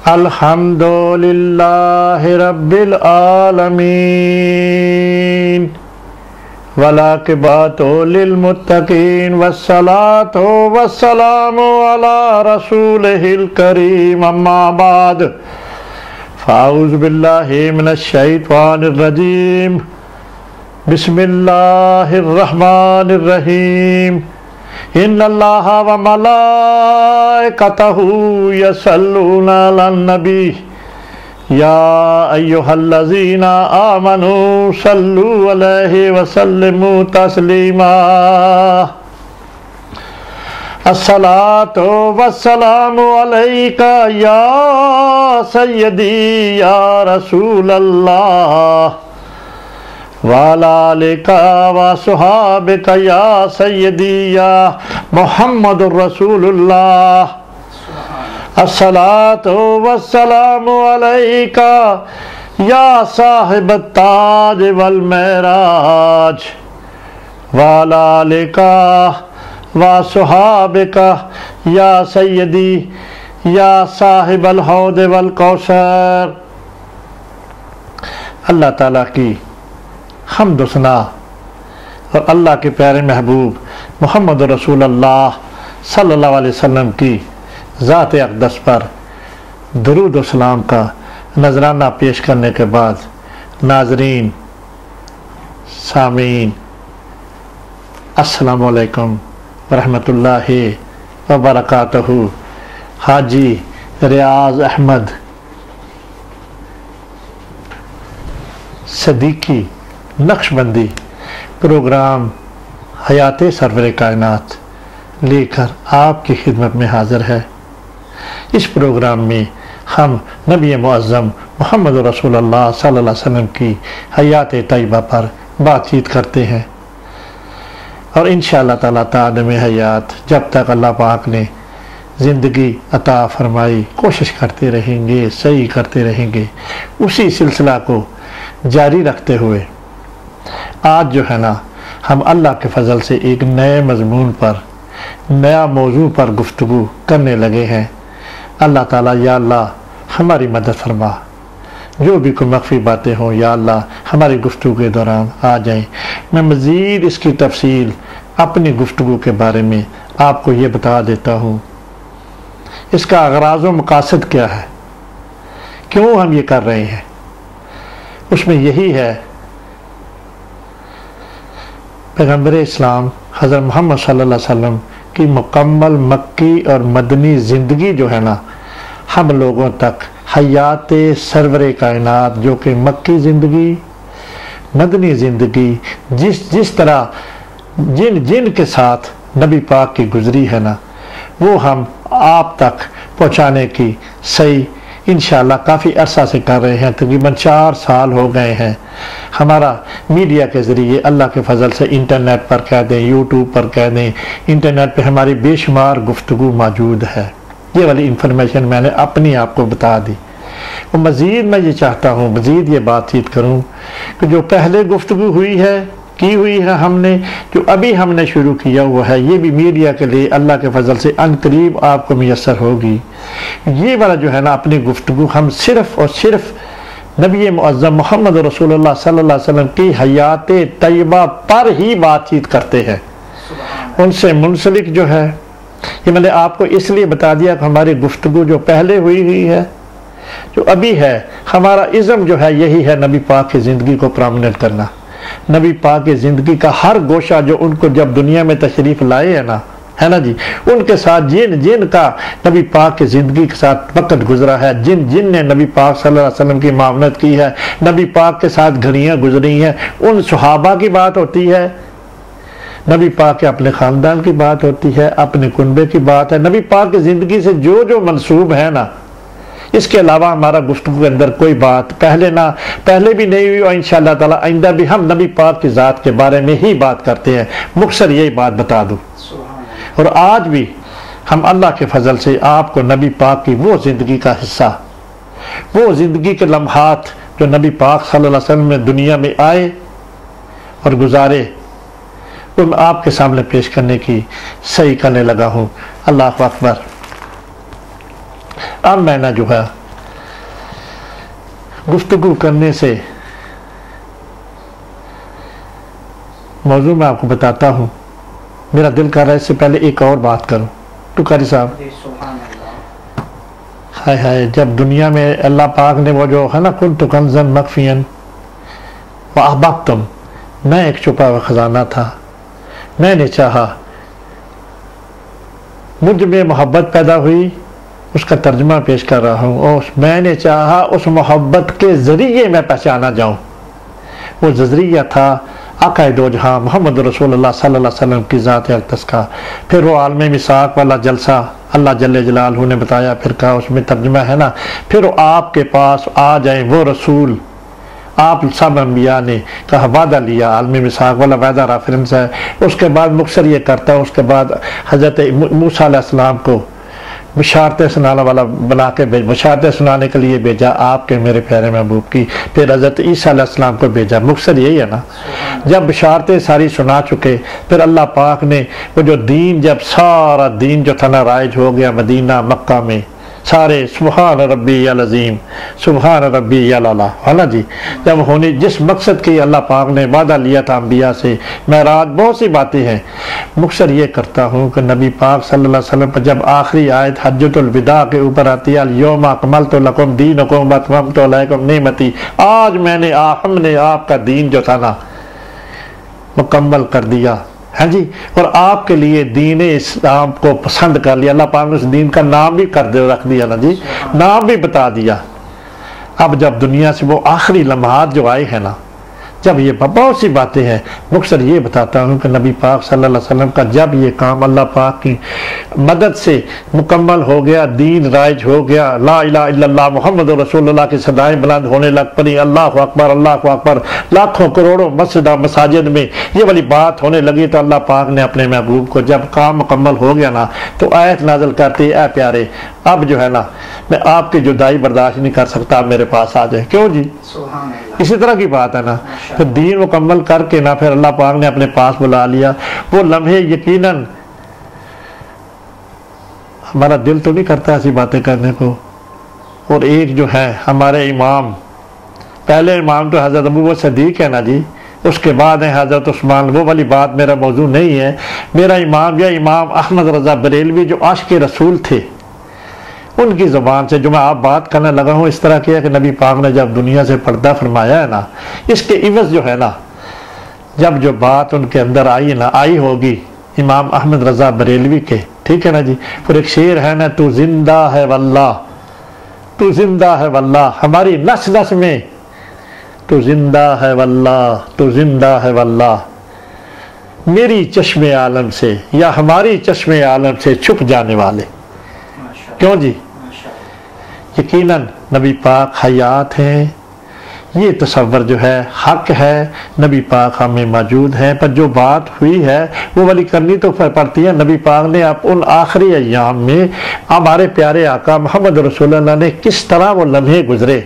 الحمدللہ رب العالمین والعاقبۃ للمتقین والصلاۃ والسلام علی رسولہ الکریم اما بعد فاعوذ باللہ من الشیطان الرجیم بسم اللہ الرحمن الرحیم ان اللہ وملائکتہ یصلون علی النبی یا ایہا الذین آمنوا صلوا علیہ وسلموا تسلیما الصلاۃ والسلام علیک یا سیدی یا رسول اللہ وعلی آلک وصحابک یا سیدی یا محمد رسول اللہ الصلاۃ والسلام علیک یا صاحب التاج والمعراج وعلی آلک وصحابک یا سیدی یا صاحب الحوض والکوثر۔ اللہ تعالیٰ کی حمد و ثنا اور اللہ کے پیارے محبوب محمد رسول اللہ صلی اللہ علیہ وسلم کی ذات اقدس پر درود و سلام کا نذرانہ پیش کرنے کے بعد ناظرین سامعین السلام علیکم ورحمۃ اللہ وبرکاتہ۔ حاجی ریاض احمد صدیقی نقشبندی پروگرام حیات سرور کائنات لے کر آپ کی خدمت میں حاضر ہے۔ اس پروگرام میں ہم نبی معظم محمد رسول اللہ صلی اللہ علیہ وسلم کی حیات طیبہ پر بات چیت کرتے ہیں، اور انشاءاللہ تعالیٰ تعدم حیات جب تک اللہ پاک نے زندگی عطا فرمائی کوشش کرتے رہیں گے، صحیح کرتے رہیں گے۔ اسی سلسلہ کو جاری رکھتے ہوئے آج جو ہے نا ہم اللہ کے فضل سے ایک نئے مضمون پر، نیا موضوع پر گفتگو کرنے لگے ہیں۔ اللہ تعالیٰ یا اللہ ہماری مدد فرما، جو بھی کوئی مخفی باتیں ہوں یا اللہ ہماری گفتگو کے دوران آ جائیں۔ میں مزید اس کی تفصیل اپنی گفتگو کے بارے میں آپ کو یہ بتا دیتا ہوں، اس کا اغراض و مقاصد کیا ہے، کیوں ہم یہ کر رہے ہیں۔ اس میں یہی ہے پیغمبر اسلام حضرت محمد صلی اللہ علیہ وسلم کی مکمل مکی اور مدنی زندگی جو ہے نا ہم لوگوں تک حیات سرور کائنات، جو کہ مکی زندگی مدنی زندگی جس طرح جن کے ساتھ نبی پاک کی گزری ہے نا، وہ ہم آپ تک پہنچانے کی صحیح انشاءاللہ کافی عرصہ سے کر رہے ہیں۔ تقریباً 4 سال ہو گئے ہیں ہمارا میڈیا کے ذریعے، اللہ کے فضل سے انٹرنیٹ پر کہہ دیں، یوٹیوب پر کہہ دیں، انٹرنیٹ پہ ہماری بے شمار گفتگو موجود ہے۔ یہ والی انفارمیشن میں نے اپنی آپ کو بتا دی، اور مزید میں یہ چاہتا ہوں مزید یہ بات چیت کروں کہ جو پہلے گفتگو ہوئی ہے ہم نے، جو ابھی ہم نے شروع کیا ہوا ہے، یہ بھی میڈیا کے لیے اللہ کے فضل سے ان قریب آپ کو میسر ہوگی۔ یہ والا جو ہے نا اپنی گفتگو ہم صرف اور صرف نبی معظم محمد رسول اللہ صلی اللہ علیہ وسلم کی حیات طیبہ پر ہی بات چیت کرتے ہیں۔ ان سے منسلک جو ہے، یہ میں نے آپ کو اس لیے بتا دیا کہ ہماری گفتگو جو پہلے ہوئی ہے، جو ابھی ہے، ہمارا عزم جو ہے یہی ہے نبی پاک کی زندگی کو پرومیننٹ کرنا۔ نبی پاک کی زندگی کا ہر گوشہ جو ان کو جب دنیا میں تشریف لائے ہے نا جی، ان کے ساتھ جن کا نبی پاک کی زندگی کے ساتھ وقت گزرا ہے، جن نے نبی پاک صلی اللہ علیہ وسلم کی معاونت کی ہے، نبی پاک کے ساتھ گھڑیاں گزری ہیں، ان صحابہ کی بات ہوتی ہے، نبی پاک کے اپنے خاندان کی بات ہوتی ہے، اپنے کنبے کی بات ہے، نبی پاک کی زندگی سے جو منسوب ہے نا، اس کے علاوہ ہمارا گفتگو کے اندر کوئی بات پہلے بھی نہیں ہوئی، اور انشاءاللہ تعالی آئندہ بھی ہم نبی پاک کی ذات کے بارے میں ہی بات کرتے ہیں۔ مختصر یہی بات بتا دوں، اور آج بھی ہم اللہ کے فضل سے آپ کو نبی پاک کی وہ زندگی کا حصہ، وہ زندگی کے لمحات جو نبی پاک صلی اللہ علیہ وسلم میں دنیا میں آئے اور گزارے، وہ میں آپ کے سامنے پیش کرنے کی صحیح کرنے لگا ہوں۔ اللہ اکبر۔ اب میں نے جو ہے گفتگو کرنے سے موضوع میں آپ کو بتاتا ہوں، میرا دل کر رہا ہے اس سے پہلے ایک اور بات کروں۔ تو قاری صاحب، ہائے ہائے، جب دنیا میں اللہ پاک نے وہ جو ہے نا کنت کنزا مخفیا واحببتم، میں ایک چھپا ہوا خزانہ تھا، میں نے چاہا، مجھ میں محبت پیدا ہوئی، اس کا ترجمہ پیش کر رہا ہوں، اور میں نے چاہا اس محبت کے ذریعے میں پہچانا جاؤں۔ وہ ذریعہ تھا آقا دو جہاں محمد رسول اللہ صلی اللہ علیہ وسلم کی ذات اقدس کا۔ پھر وہ عالم میثاق والا جلسہ اللہ جل جلالہ نے بتایا، پھر کہا اس میں ترجمہ ہے نا، پھر وہ آپ کے پاس آ جائیں وہ رسول، آپ سب انبیاء نے کہا وعدہ لیا، عالم میثاق والا وعدہ ریفرنس ہے۔ اس کے بعد مختصر یہ کرتا ہے، اس کے بعد حضرت موسیٰ علیہ السلام کو بشارتیں سنانے والا بنا کے بشارتیں سنانے کے لیے بھیجا آپ کے میرے پیارے محبوب کی، پھر حضرت عیسیٰ علیہ السلام کو بھیجا۔ مختصر یہی ہے نا، جب بشارتیں ساری سنا چکے، پھر اللہ پاک نے وہ جو دین، جب سارا دین جو تھا نا رائج ہو گیا مدینہ مکہ میں، سارے سبحان ربی العظیم سبحان ربی الاعلیٰ، ہے نا جی، جب ہونے جس مقصد کی اللہ پاک نے وعدہ لیا تھا انبیاء سے، معراج بہت سی باتیں ہیں۔ مختصر یہ کرتا ہوں کہ نبی پاک صلی اللہ علیہ وسلم پر جب آخری آیت حجۃ الوداع کے اوپر آتی ہے، الیوم اکملت لکم دینکم واتممت علیکم نعمتی، آج میں نے ہم نے آپ کا دین جو تھا نا مکمل کر دیا، ہاں جی، اور آپ کے لیے دین اسلام کو پسند کر لیا۔ اللہ پاک نے اس دین کا نام بھی رکھ دیا نا جی، نام بھی بتا دیا۔ اب جب دنیا سے وہ آخری لمحات جو آئے ہیں نا، جب یہ بہت سی باتیں ہیں، مختصر یہ بتاتا ہوں کہ نبی پاک صلی اللہ علیہ وسلم کا جب یہ کام اللہ پاک کی مدد سے مکمل ہو گیا، دین رائج ہو گیا، لا الہ الا اللہ محمد رسول اللہ کی صدائیں بلند ہونے لگ پڑی، اللہ اکبر، لاکھوں کروڑوں مساجد میں یہ والی بات ہونے لگی، تو اللہ پاک نے اپنے محبوب کو جب کام مکمل ہو گیا نا، تو آیت نازل کرتی، اے پیارے اب جو ہے نا میں آپ کی جدائی برداشت نہیں کر سکتا، آپ میرے پاس آ جائیں۔ کیوں جی؟ اسی طرح کی بات ہے نا، پھر دین مکمل کر کے نا پھر اللہ پاک نے اپنے پاس بلا لیا۔ وہ لمحے یقیناً ہمارا دل تو نہیں کرتا ایسی باتیں کرنے کو۔ اور ایک جو ہے ہمارے امام، پہلے امام تو حضرت ابوبکر صدیق ہے نا جی، اس کے بعد ہے حضرت عثمان، وہ والی بات میرا موضوع نہیں ہے۔ میرا امام یا امام احمد رضا بریلوی جو عاشق رسول تھے، ان کی زبان سے جو میں آپ بات کرنے لگا ہوں، اس طرح کیا کہ نبی پاک نے جب دنیا سے پردہ فرمایا ہے نا، اس کے عوض جو ہے نا، جب جو بات ان کے اندر آئی ہوگی امام احمد رضا بریلوی کے، ٹھیک ہے نا جی، پھر ایک شعر ہے نا، تو زندہ ہے واللہ، تو زندہ ہے واللہ، ہماری نس نس میں تو زندہ ہے واللہ، تو زندہ ہے واللہ، میری چشم عالم سے یا ہماری چشم عالم سے چھپ جانے والے۔ کیوں جی؟ یقیناً نبی پاک حیات ہیں، یہ تصور جو ہے حق ہے، نبی پاک ہمیں موجود ہیں، پر جو بات ہوئی ہے وہ والی کرنی تو پڑتی ہے۔ نبی پاک نے ان آخری ایام میں ہمارے پیارے آقا محمد رسول اللہ نے کس طرح وہ لمحے گزرے،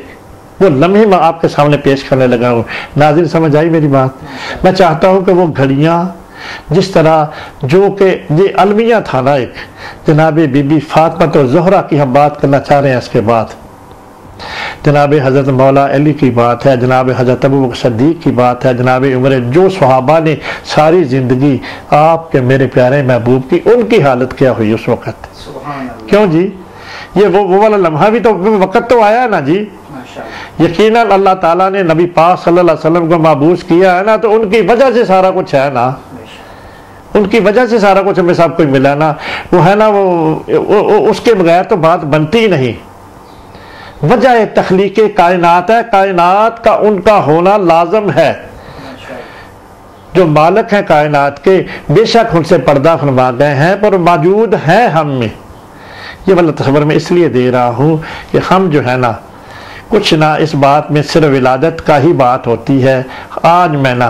وہ لمحے میں آپ کے سامنے پیش کرنے لگا ہوں۔ ناظرین سمجھ آئی میری بات؟ میں چاہتا ہوں کہ وہ گھڑیاں جس طرح جو کہ یہ المیہ تھا نا، ایک جناب بی بی فاطمہ و زہرا کی ہم بات کرنا چاہ رہے ہیں، اس کے بعد جناب حضرت مولا علی کی بات ہے، جناب حضرت ابوبکر صدیق کی بات ہے، جناب عمر، جو صحابہ نے ساری زندگی آپ کے میرے پیارے محبوب کی، ان کی حالت کیا ہوئی اس وقت۔ کیوں جی؟ یہ وہ والا لمحہ بھی تو وقت تو آیا نا جی۔ یقیناً اللہ تعالیٰ نے نبی پاک صلی اللہ علیہ وسلم کو مبعوث کیا ہے نا، تو ان کی وجہ سے سارا کچھ ہے نا، ان کی وجہ سے سارا کچھ ہمیں سب کچھ ملا نا، وہ ہے نا، وہ اس کے بغیر تو بات بنتی ہی نہیں۔ وجہ تخلیق کائنات ہے، کائنات کا ان کا ہونا لازم ہے، جو مالک ہیں کائنات کے، بے شک ان سے پردہ فرما گئے ہیں، پر موجود ہیں ہم میں۔ یہ والا تصور میں اس لیے دے رہا ہوں کہ ہم جو ہے نا کچھ نہ اس بات میں صرف ولادت کا ہی بات ہوتی ہے۔ آج میں نا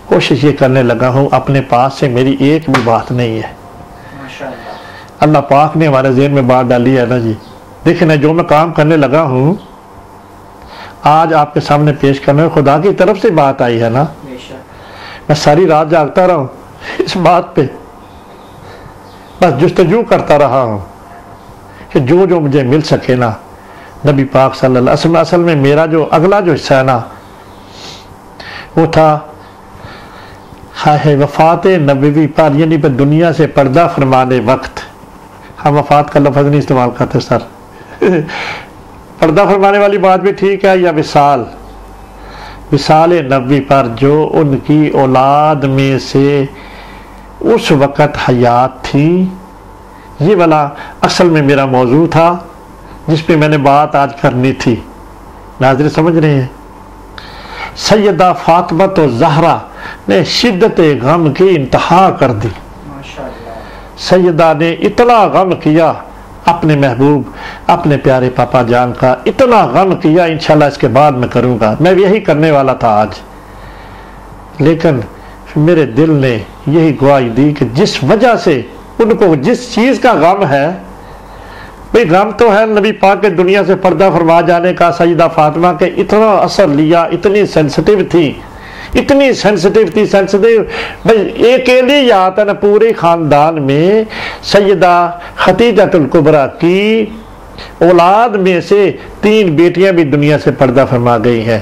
کوشش یہ کرنے لگا ہوں، اپنے پاس سے میری ایک بھی بات نہیں ہے، اللہ پاک نے ہمارے ذہن میں بات ڈالی ہے نا جی۔ دیکھیں جو میں کام کرنے لگا ہوں آج آپ کے سامنے پیش کرنے میں خدا کی طرف سے بات آئی ہے نا، میں ساری رات جاگتا رہا ہوں اس بات پہ، بس جستجو کرتا رہا ہوں کہ جو مجھے مل سکے نا نبی پاک صلی اللہ علیہ وسلم. اصل میں میرا جو اگلا جو حصہ ہے نا وہ تھا وفات نبوی پر، یعنی پہ دنیا سے پردہ فرمانے وقت. ہم وفات کا لفظ نہیں استعمال کرتے سر. پردہ فرمانے والی بات بھی ٹھیک ہے، یا وصال نبوی پر جو ان کی اولاد میں سے اس وقت حیات تھی. یہ والا اصل میں میرا موضوع تھا جس پہ میں نے بات آج کرنی تھی. ناظرین سمجھ رہے ہیں؟ سیدہ فاطمہ زہرا نے شدت غم کی انتہا کر دی. سیدہ نے اتنا غم کیا اپنے محبوب، اپنے پیارے پاپا جان کا اتنا غم کیا. انشاءاللہ اس کے بعد میں کروں گا، میں یہی کرنے والا تھا آج، لیکن میرے دل نے یہی گواہی دی کہ جس وجہ سے ان کو جس چیز کا غم ہے، بھئی غم تو ہے نبی پاک کے دنیا سے پردہ فرما جانے کا. سیدہ فاطمہ کے اتنا اثر لیا، اتنی سینسٹیو تھی، بھئی ایک اکیلی یاد ہے نا پورے خاندان میں. سیدہ خدیجہ الکبریٰ کی اولاد میں سے 3 بیٹیاں بھی دنیا سے پردہ فرما گئی ہیں.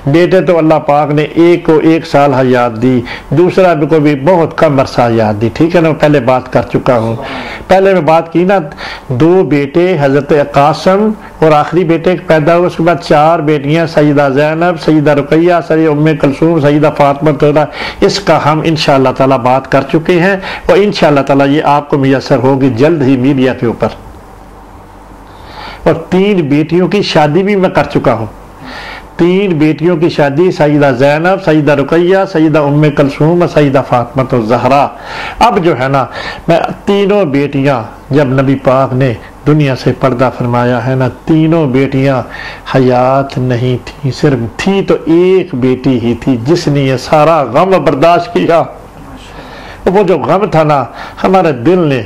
بیٹے تو اللہ پاک نے ایک کو 1 سال حیات دی، دوسرا کو بھی بہت کم عرصہ حیات دی. ٹھیک ہے نا، پہلے بات کر چکا ہوں. پہلے میں بات کی نا 2 بیٹے حضرت قاسم اور آخری بیٹے پیدا ہوئے، اس کے بعد 4 بیٹیاں سیدہ زینب، سیدہ رقیہ، سیدہ ام کلثوم، سیدہ فاطمہ. اس کا ہم انشاءاللہ تعالی بات کر چکے ہیں اور انشاءاللہ تعالی یہ آپ کو میسر ہوگی جلد ہی میڈیا کے اوپر. اور 3 بیٹیوں کی شادی بھی میں کر چکا ہوں. 3 بیٹیوں کی شادی، سیدہ زینب، سیدہ رقیہ، سیدہ ام کلثوم اور سیدہ فاطمہ زہرا. اب جو ہے نا میں تینوں بیٹیاں جب نبی پاک نے دنیا سے پردہ فرمایا ہے نا، تینوں بیٹیاں حیات نہیں تھی، صرف تھی تو ایک بیٹی ہی تھی جس نے یہ سارا غم برداشت کیا. وہ جو غم تھا نا ہمارے دل نے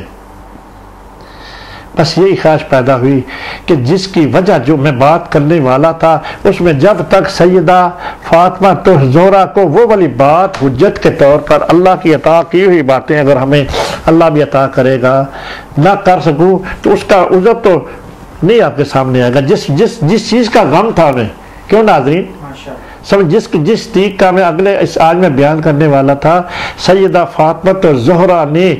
بس یہی خواہش پیدا ہوئی کہ جس کی وجہ جو میں بات کرنے والا تھا اس میں جب تک سیدہ فاطمہ زہرا کو وہ والی بات حجت کے طور پر اللہ کی عطا کی ہوئی باتیں اگر ہمیں اللہ بھی عطا کرے گا نہ کر سکوں تو اس کا عذر تو نہیں آپ کے سامنے آئے گا. جس چیز کا غم تھا ہمیں، کیوں ناظرین سمجھ، جس تیک کا میں آج میں بیان کرنے والا تھا. سیدہ فاطمہ زہرا نے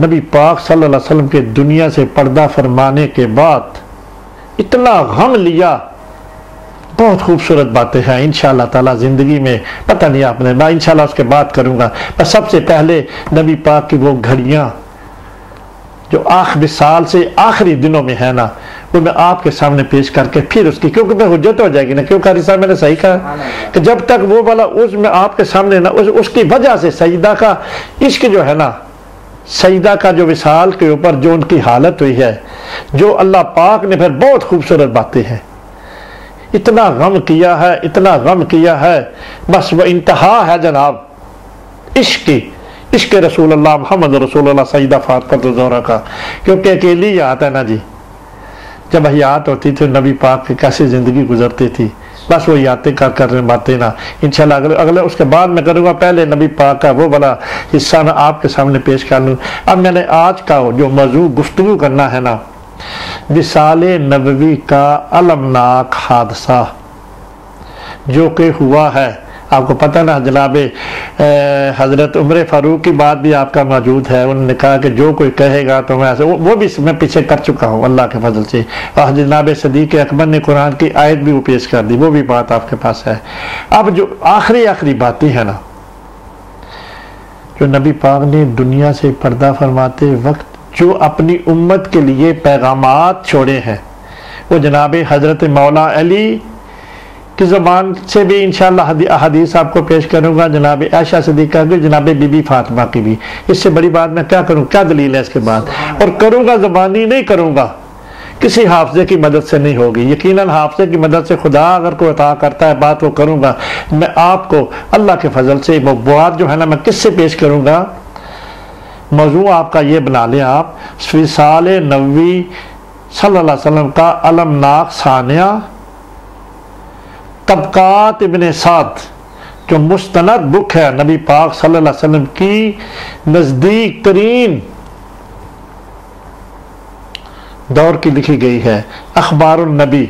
نبی پاک صلی اللہ علیہ وسلم کے دنیا سے پردہ فرمانے کے بعد اتنا غم لیا. بہت خوبصورت باتیں ہیں انشاءاللہ تعالی زندگی میں، پتہ نہیں آپ نے، میں انشاءاللہ اس کے بات کروں گا. بس سب سے پہلے نبی پاک کی وہ گھڑیاں جو آخری سال سے آخری دنوں میں ہے نا، وہ میں آپ کے سامنے پیش کر کے پھر اس کی، کیونکہ میں حجت ہو جائے گی نا، کیوں قاری صاحب میں نے صحیح کہا کہ جب تک وہ والا اس میں آپ کے سامنے نا اس کی وجہ سے سیدہ کا عشق جو ہے نا، سیدہ کا جو وصال کے اوپر جو ان کی حالت ہوئی ہے، جو اللہ پاک نے پھر بہت خوبصورت باتیں ہیں. اتنا غم کیا ہے، اتنا غم کیا ہے، بس وہ انتہا ہے جناب عشق کی، عشق رسول اللہ محمد رسول اللہ سیدہ فاطمہ زہرا کا. کیونکہ اکیلی یاد ہے نا جی، جب حیات ہوتی تھی نبی پاک کی کیسی زندگی گزرتی تھی، بس وہ یادیں کر رہے باتیں نا انشاءاللہ اگلے اس کے بعد میں کروں گا. پہلے نبی پاک کا وہ بڑا حصہ میں آپ کے سامنے پیش کر لوں. اب میں نے آج کا جو موضوع گفتگو کرنا ہے نا، وصال نبوی کا المناک حادثہ جو کہ ہوا ہے. آپ کو پتہ نا جناب حضرت عمر فاروق کی بات بھی آپ کا موجود ہے. انہوں نے کہا کہ جو کوئی کہے گا تو میں ایسے، وہ بھی میں پیچھے کر چکا ہوں اللہ کے فضل سے. اور جناب صدیق اکبر نے قرآن کی آیت بھی وہ پیش کر دی، وہ بھی بات آپ کے پاس ہے. اب جو آخری باتیں ہیں نا، جو نبی پاک نے دنیا سے پردہ فرماتے وقت جو اپنی امت کے لیے پیغامات چھوڑے ہیں، وہ جناب حضرت مولا علی کی زبان سے بھی انشاءاللہ حدیث آپ کو پیش کروں گا، جناب عائشہ صدیقہ کی، جناب بی بی فاطمہ کی بھی. اس سے بڑی بات میں کیا کروں، کیا دلیل ہے اس کے بعد؟ اور کروں گا زبانی نہیں کروں گا، کسی حافظے کی مدد سے نہیں ہوگی. یقیناً حافظے کی مدد سے خدا اگر کوئی عطا کرتا ہے بات وہ کروں گا. میں آپ کو اللہ کے فضل سے وہ بات جو ہے نا میں کس سے پیش کروں گا. موضوع آپ کا یہ بنا لیں آپ، وصال نبوی صلی اللہ علیہ وسلم کا المناک ثانیہ، طبقات ابن سعد جو مستند بک ہے نبی پاک صلی اللہ علیہ وسلم کی نزدیک ترین دور کی لکھی گئی ہے. اخبار النبی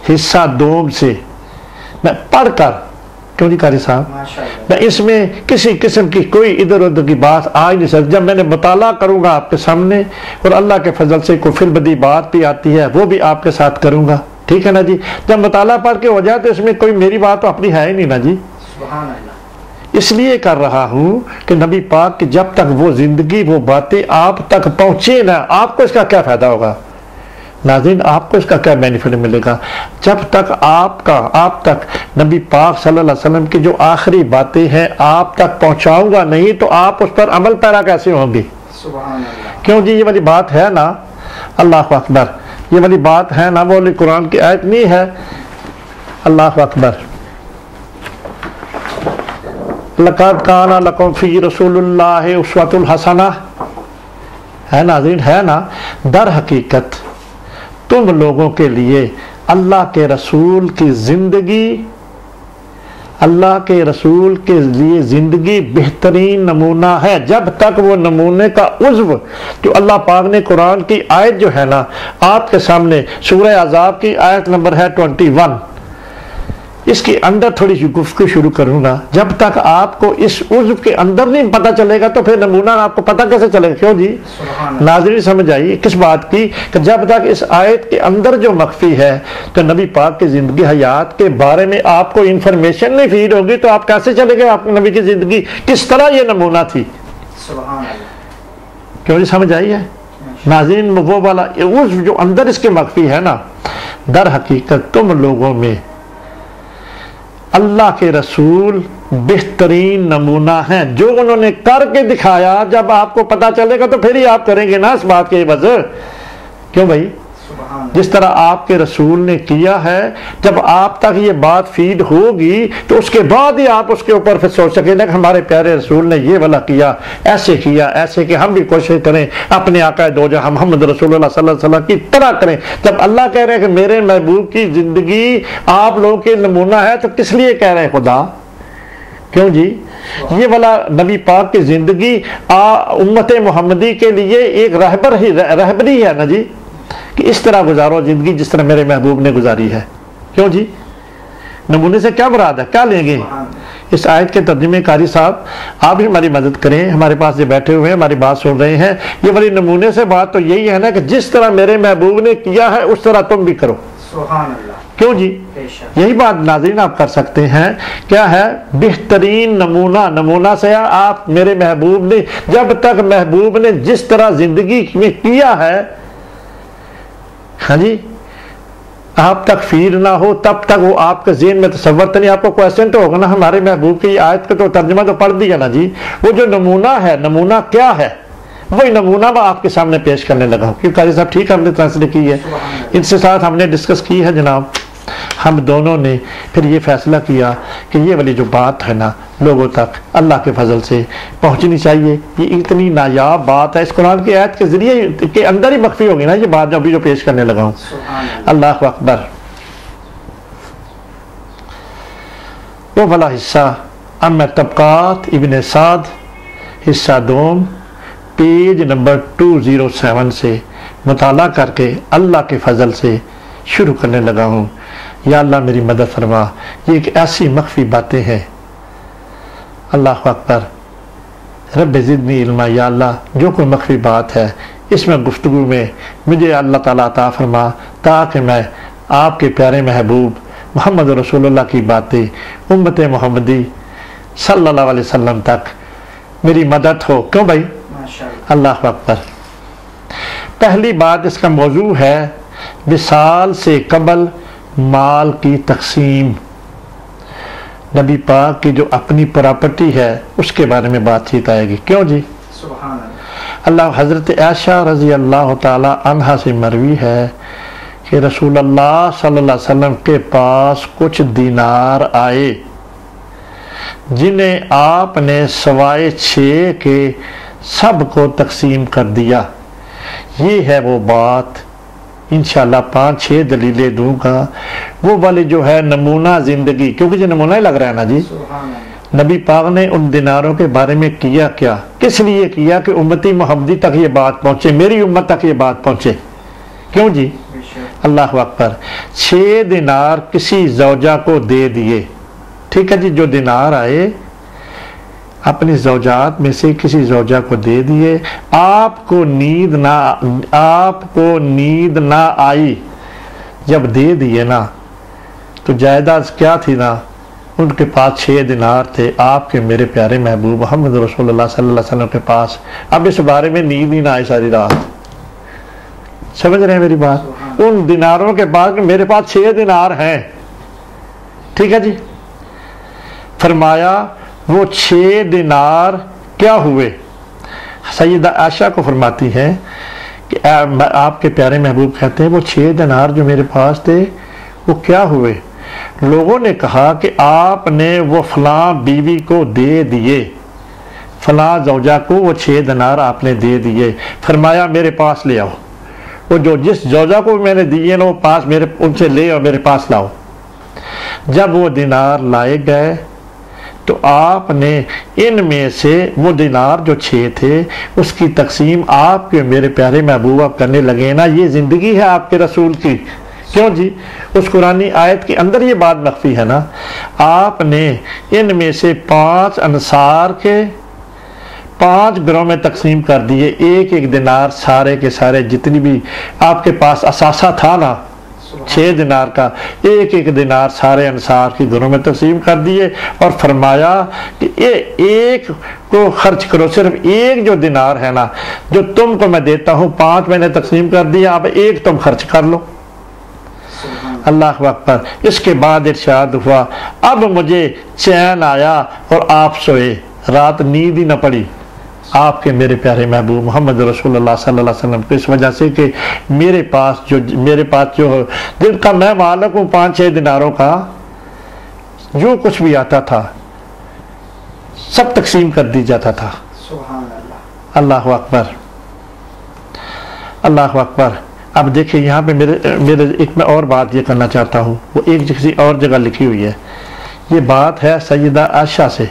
حصہ دوم سے میں پڑھ کر، کیوں جی قاری صاحب، میں اس میں کسی قسم کی کوئی ادھر ادھر کی بات آ ہی نہیں سکتی. جب میں نے مطالعہ کروں گا آپ کے سامنے، اور اللہ کے فضل سے کوئی فل بدی بات بھی آتی ہے وہ بھی آپ کے ساتھ کروں گا، ٹھیک ہے نا جی. جب مطالعہ پڑھ کے ہو جائے تو اس میں کوئی میری بات تو اپنی ہے ہی نہیں نا جی. سبحان اللہ. اس لیے کر رہا ہوں کہ نبی پاک کی جب تک وہ زندگی وہ باتیں آپ تک پہنچے نا، آپ کو اس کا کیا فائدہ ہوگا ناظرین، آپ کو اس کا کیا بینیفٹ ملے گا؟ جب تک آپ تک نبی پاک صلی اللہ علیہ وسلم کی جو آخری باتیں ہیں آپ تک پہنچاؤں گا نہیں تو آپ اس پر عمل پیرا کیسے ہوں گی؟ سبحان اللہ. کیوں جی، یہ والی بات ہے نا، اللہ اکبر، یہ والی بات ہے نا، وہ قرآن کی آیت نہیں ہے. اللہ اکبر. لَقَدْ كَانَ لَكُمْ فِي رَسُولِ اللَّهِ أُسْوَةٌ حَسَنَةٌ، ہے ناظرین، ہے نا. در حقیقت تم لوگوں کے لیے اللہ کے رسول کی زندگی، اللہ کے رسول کے لیے زندگی بہترین نمونہ ہے. جب تک وہ نمونے کا عضو جو اللہ پاک نے قرآن کی آیت جو ہے نا آپ کے سامنے سورہ احزاب کی آیت نمبر ہے 21، اس کے اندر تھوڑی سی گفتگو شروع کروں گا. جب تک آپ کو اس عضو کے اندر نہیں پتہ چلے گا تو پھر نمونہ آپ کو پتہ کیسے چلے گا؟ کیوں جی ناظرین سمجھ آئیے کس بات کی، کہ جب تک اس آیت کے اندر جو مخفی ہے تو نبی پاک کی زندگی حیات کے بارے میں آپ کو انفارمیشن نہیں فیڈ ہوگی تو آپ کیسے چلے گئے آپ کو نبی کی زندگی کس طرح یہ نمونہ تھی؟ سبحان اللہ. کیوں جی سمجھ آئی ہے ناظرین؟ وہ والا عضو جو اندر اس کے مخفی ہے نا، در حقیقت تم لوگوں میں اللہ کے رسول بہترین نمونہ ہیں. جو انہوں نے کر کے دکھایا جب آپ کو پتہ چلے گا تو پھر ہی آپ کریں گے نا اس بات کی وجہ. کیوں بھائی؟ جس طرح آپ کے رسول نے کیا ہے، جب آپ تک یہ بات فیڈ ہوگی تو اس کے بعد ہی آپ اس کے اوپر پھر سوچ سکیں کہ ہمارے پیارے رسول نے یہ والا کیا، ایسے کہ ہم بھی کوشش کریں اپنے آقا دو جہاں محمد رسول اللہ صلی اللہ علیہ وسلم کی طرح کریں. جب اللہ کہہ رہے ہیں کہ میرے محبوب کی زندگی آپ لوگوں کے نمونہ ہے تو کس لیے کہہ رہے ہیں خدا؟ کیوں جی؟ یہ والا نبی پاک کی زندگی امت محمدی کے لیے ایک رہبری ہے نا جی، کہ اس طرح گزارو زندگی جس طرح میرے محبوب نے گزاری ہے. کیوں جی؟ نمونے سے کیا مراد ہے؟ کیا لیں گے؟ اس آیت کے ترجمے قاری صاحب آپ بھی ہماری مدد کریں، ہمارے پاس یہ بیٹھے ہوئے ہیں ہماری بات سن رہے ہیں. یہ والی نمونے سے بات تو یہی ہے نا کہ جس طرح میرے محبوب نے کیا ہے اس طرح تم بھی کرو. سبحان اللہ. کیوں جی؟ یہی بات ناظرین آپ کر سکتے ہیں. کیا ہے؟ بہترین نمونہ. نمونہ سے آپ میرے محبوب نے جب تک محبوب نے جس طرح زندگی میں کیا ہے، ہاں جی، آپ تک فیل نہ ہو تب تک وہ آپ کے ذہن میں تصور تو نہیں. آپ کو کویسچن تو ہوگا نا، ہمارے محبوب کی آیت کا تو ترجمہ تو پڑھ دیا نا جی. وہ جو نمونہ ہے، نمونہ کیا ہے؟ وہی نمونہ میں آپ کے سامنے پیش کرنے لگا ہوں. کیونکہ قاضی صاحب ٹھیک ہم نے ٹرانسلیٹ کی ہے، ان سے ساتھ ہم نے ڈسکس کی ہے جناب. ہم دونوں نے پھر یہ فیصلہ کیا کہ یہ والی جو بات ہے نا لوگوں تک اللہ کے فضل سے پہنچنی چاہیے. یہ اتنی نایاب بات ہے، اس قرآن کی آیت کے ذریعے کے اندر ہی مخفی ہوگی نا یہ بات جو ابھی جو پیش کرنے لگا ہوں. اللہ اکبر. وہ والا حصہ اب میں طبقات ابن سعد حصہ دوم پیج نمبر 207 سے مطالعہ کر کے اللہ کے فضل سے شروع کرنے لگا ہوں. یا اللہ میری مدد فرما. یہ ایک ایسی مخفی باتیں ہیں. اللہ اکبر. رب زدنی علما. یا اللہ جو کوئی مخفی بات ہے اس میں گفتگو میں مجھے اللہ تعالیٰ عطا فرما تاکہ میں آپ کے پیارے محبوب محمد رسول اللہ کی باتیں امت محمدی صلی اللہ علیہ وسلم تک میری مدد ہو. کیوں بھائی؟ اللہ اکبر. پہلی بات اس کا موضوع ہے وصال سے قبل مال کی تقسیم. نبی پاک کی جو اپنی پراپرٹی ہے اس کے بارے میں بات چیت آئے گی. کیوں جی؟ سبحان اللہ. حضرت عائشہ رضی اللہ تعالی عنہا سے مروی ہے کہ رسول اللہ صلی اللہ علیہ وسلم کے پاس کچھ دینار آئے جنہیں آپ نے سوائے 6 کے سب کو تقسیم کر دیا. یہ ہے وہ بات، انشاءاللہ 5-6 دلیلیں دوں گا. وہ والے جو ہے نمونہ زندگی، کیونکہ یہ نمونہ ہی لگ رہا ہے نا جی. نبی پاک نے ان دیناروں کے بارے میں کیا کیا، کس لیے کیا؟ کہ امتی محمدی تک یہ بات پہنچے، میری امت تک یہ بات پہنچے. کیوں جی؟ اللہ اکبر. 6 دینار کسی زوجہ کو دے دیے، ٹھیک ہے جی، جو دینار آئے اپنی زوجات میں سے کسی زوجہ کو دے دیے، آپ کو نیند نہ آئی، جب دے دیے نا تو جائیداد کیا تھی نا، ان کے پاس 6 دینار تھے، آپ کے میرے پیارے محبوب محمد رسول اللہ صلی اللہ علیہ وسلم کے پاس۔ اب اس بارے میں نیند ہی نہ آئی ساری رات، سمجھ رہے ہیں میری بات؟ ان دیناروں کے بعد میرے پاس 6 دینار ہیں، ٹھیک ہے جی۔ فرمایا وہ 6 دینار کیا ہوئے؟ سیدہ عائشہ کو فرماتی ہے کہ آپ کے پیارے محبوب کہتے ہیں وہ 6 دینار جو میرے پاس تھے وہ کیا ہوئے؟ لوگوں نے کہا کہ آپ نے وہ فلاں بیوی کو دے دیے، فلاں زوجہ کو وہ 6 دینار آپ نے دے دیے۔ فرمایا میرے پاس لے آؤ، وہ جو جس زوجہ کو میں نے دیے نا وہ پاس میرے ان سے لے اور میرے پاس لاؤ۔ جب وہ دینار لائے گئے تو آپ نے ان میں سے وہ دینار جو 6 تھے اس کی تقسیم آپ کے میرے پیارے محبوب آپ کرنے لگے نا۔ یہ زندگی ہے آپ کے رسول کی، کیوں جی؟ اس قرآنی آیت کے اندر یہ بات مخفی ہے نا۔ آپ نے ان میں سے 5 انصار کے 5 گروہ میں تقسیم کر دیے، ایک دینار سارے کے سارے جتنی بھی آپ کے پاس اثاثہ تھا نا 6 دینار کا، ایک دینار سارے انصار کی گروہ میں تقسیم کر دیے، اور فرمایا کہ ایک کو خرچ کرو، صرف ایک جو دینار ہے نا جو تم کو میں دیتا ہوں 5 میں نے تقسیم کر دیا، اب ایک تم خرچ کر لو۔ اللہ اکبر۔ اس کے بعد ارشاد ہوا اب مجھے چین آیا اور آپ سوئے، رات نیند ہی نہ پڑی آپ کے میرے پیارے محبوب محمد رسول اللہ صلی اللہ علیہ وسلم کو، اس وجہ سے کہ میرے پاس جو جن کا میں مالک ہوں 5-6 دیناروں کا، جو کچھ بھی آتا تھا سب تقسیم کر دی جاتا تھا۔ سبحان اللہ۔ اللہ اکبر، اللہ اکبر۔ اب دیکھیں یہاں پہ میرے ایک میں اور بات یہ کرنا چاہتا ہوں، وہ ایک کسی اور جگہ لکھی ہوئی ہے۔ یہ بات ہے سیدہ عائشہ سے،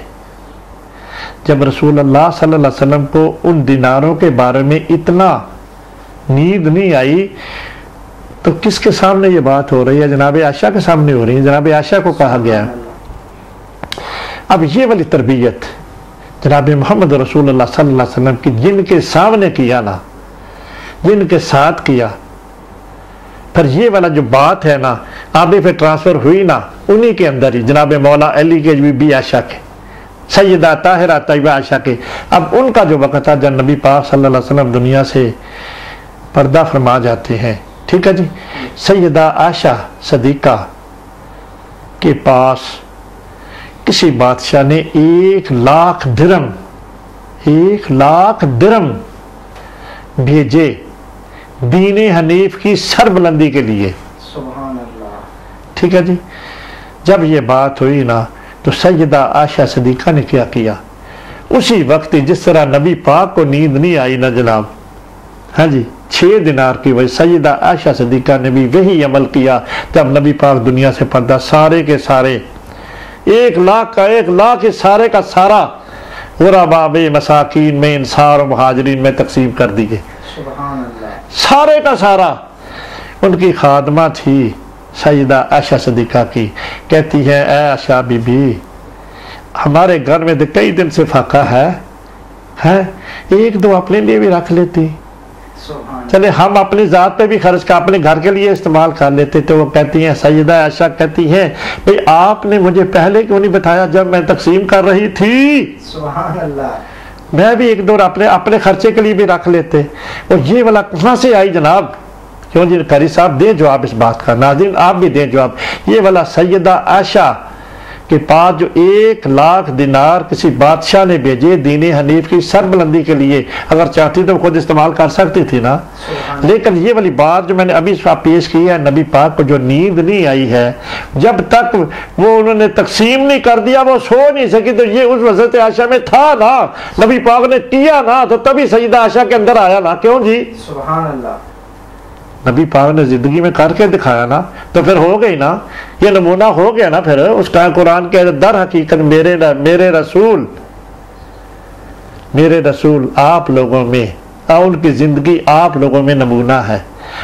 جب رسول اللہ صلی اللہ علیہ وسلم کو ان دیناروں کے بارے میں اتنا نیند نہیں آئی تو کس کے سامنے یہ بات ہو رہی ہے؟ جناب عائشہ کے سامنے ہو رہی ہے، جناب عائشہ کو کہا گیا ہے۔ اب یہ والی تربیت جناب محمد رسول اللہ صلی اللہ علیہ وسلم کی جن کے سامنے کیا نا، جن کے ساتھ کیا، پھر یہ والا جو بات ہے نا آگے پہ ٹرانسفر ہوئی نا انہی کے اندر ہی، جناب مولا علی کے بی بی عائشہ کے، سیدہ طاہرہ طیبہ عائشہ کے۔ اب ان کا جو وقت تھا جب نبی پاک صلی اللہ علیہ وسلم دنیا سے پردہ فرما جاتے ہیں، ٹھیک ہے جی۔ سیدہ عائشہ صدیقہ کے پاس کسی بادشاہ نے 1,00,000 درہم بھیجے دین حنیف کی سربلندی کے لیے، سبحان اللہ۔ ٹھیک ہے جی۔ جب یہ بات ہوئی نا تو سیدہ عائشہ صدیقہ نے کیا کیا؟ اسی وقت جس طرح نبی پاک کو نیند نہیں آئی نا جناب، ہاں جی 6 دینار کی وجہ سیدہ عائشہ صدیقہ نے بھی وہی عمل کیا۔ جب نبی پاک دنیا سے پردہ سارے کے سارے 1,00,000 کے سارے کا سارا غرباء مساکین میں، انصار و مہاجرین میں تقسیم کر دیے، سبحان اللہ۔ سارے کا سارا۔ ان کی خادمہ تھی سیدہ عائشہ صدیقہ کی، کہتی ہے اے عائشہ بی بی ہمارے گھر میں تو کئی دن سے فاقہ ہے، 1-2 اپنے لیے بھی رکھ لیتی، چلے ہم اپنی ذات پہ بھی خرچ کر اپنے گھر کے لیے استعمال کر لیتے۔ تو وہ کہتی ہیں سیدہ عائشہ کہتی ہیں بھئی آپ نے مجھے پہلے کیوں نہیں بتایا جب میں تقسیم کر رہی تھی؟ سبحان اللہ۔ میں بھی 1-2 اپنے خرچے کے لیے بھی رکھ لیتے۔ اور یہ والا کہاں سے آئی جناب؟ کیوں جی قاری صاحب دیں جواب اس بات کا، ناظرین آپ بھی دیں جواب۔ یہ والا سیدہ عائشہ کے پاس جو 1,00,000 دینار کسی بادشاہ نے بھیجے دین حنیف کی سربلندی کے لیے، اگر چاہتی تو خود استعمال کر سکتی تھی نا، لیکن یہ والی بات جو میں نے ابھی پیش کی ہے، نبی پاک کو جو نیند نہیں آئی ہے، جب تک وہ انہوں نے تقسیم نہیں کر دیا وہ سو نہیں سکی، تو یہ اس حضرت عائشہ میں تھا نا، نبی پاک نے کیا نا تو تبھی سیدہ عائشہ کے اندر آیا نا، کیوں جی؟ سبحان اللہ۔ نبی پاک نے زندگی میں کر کے دکھایا نا، تو پھر ہو گئی نا، یہ نمونہ ہو گیا نا۔ پھر اس کا قرآن کے در حقیقت میرے رسول آپ لوگوں میں، ان کی زندگی آپ لوگوں میں نمونہ ہے۔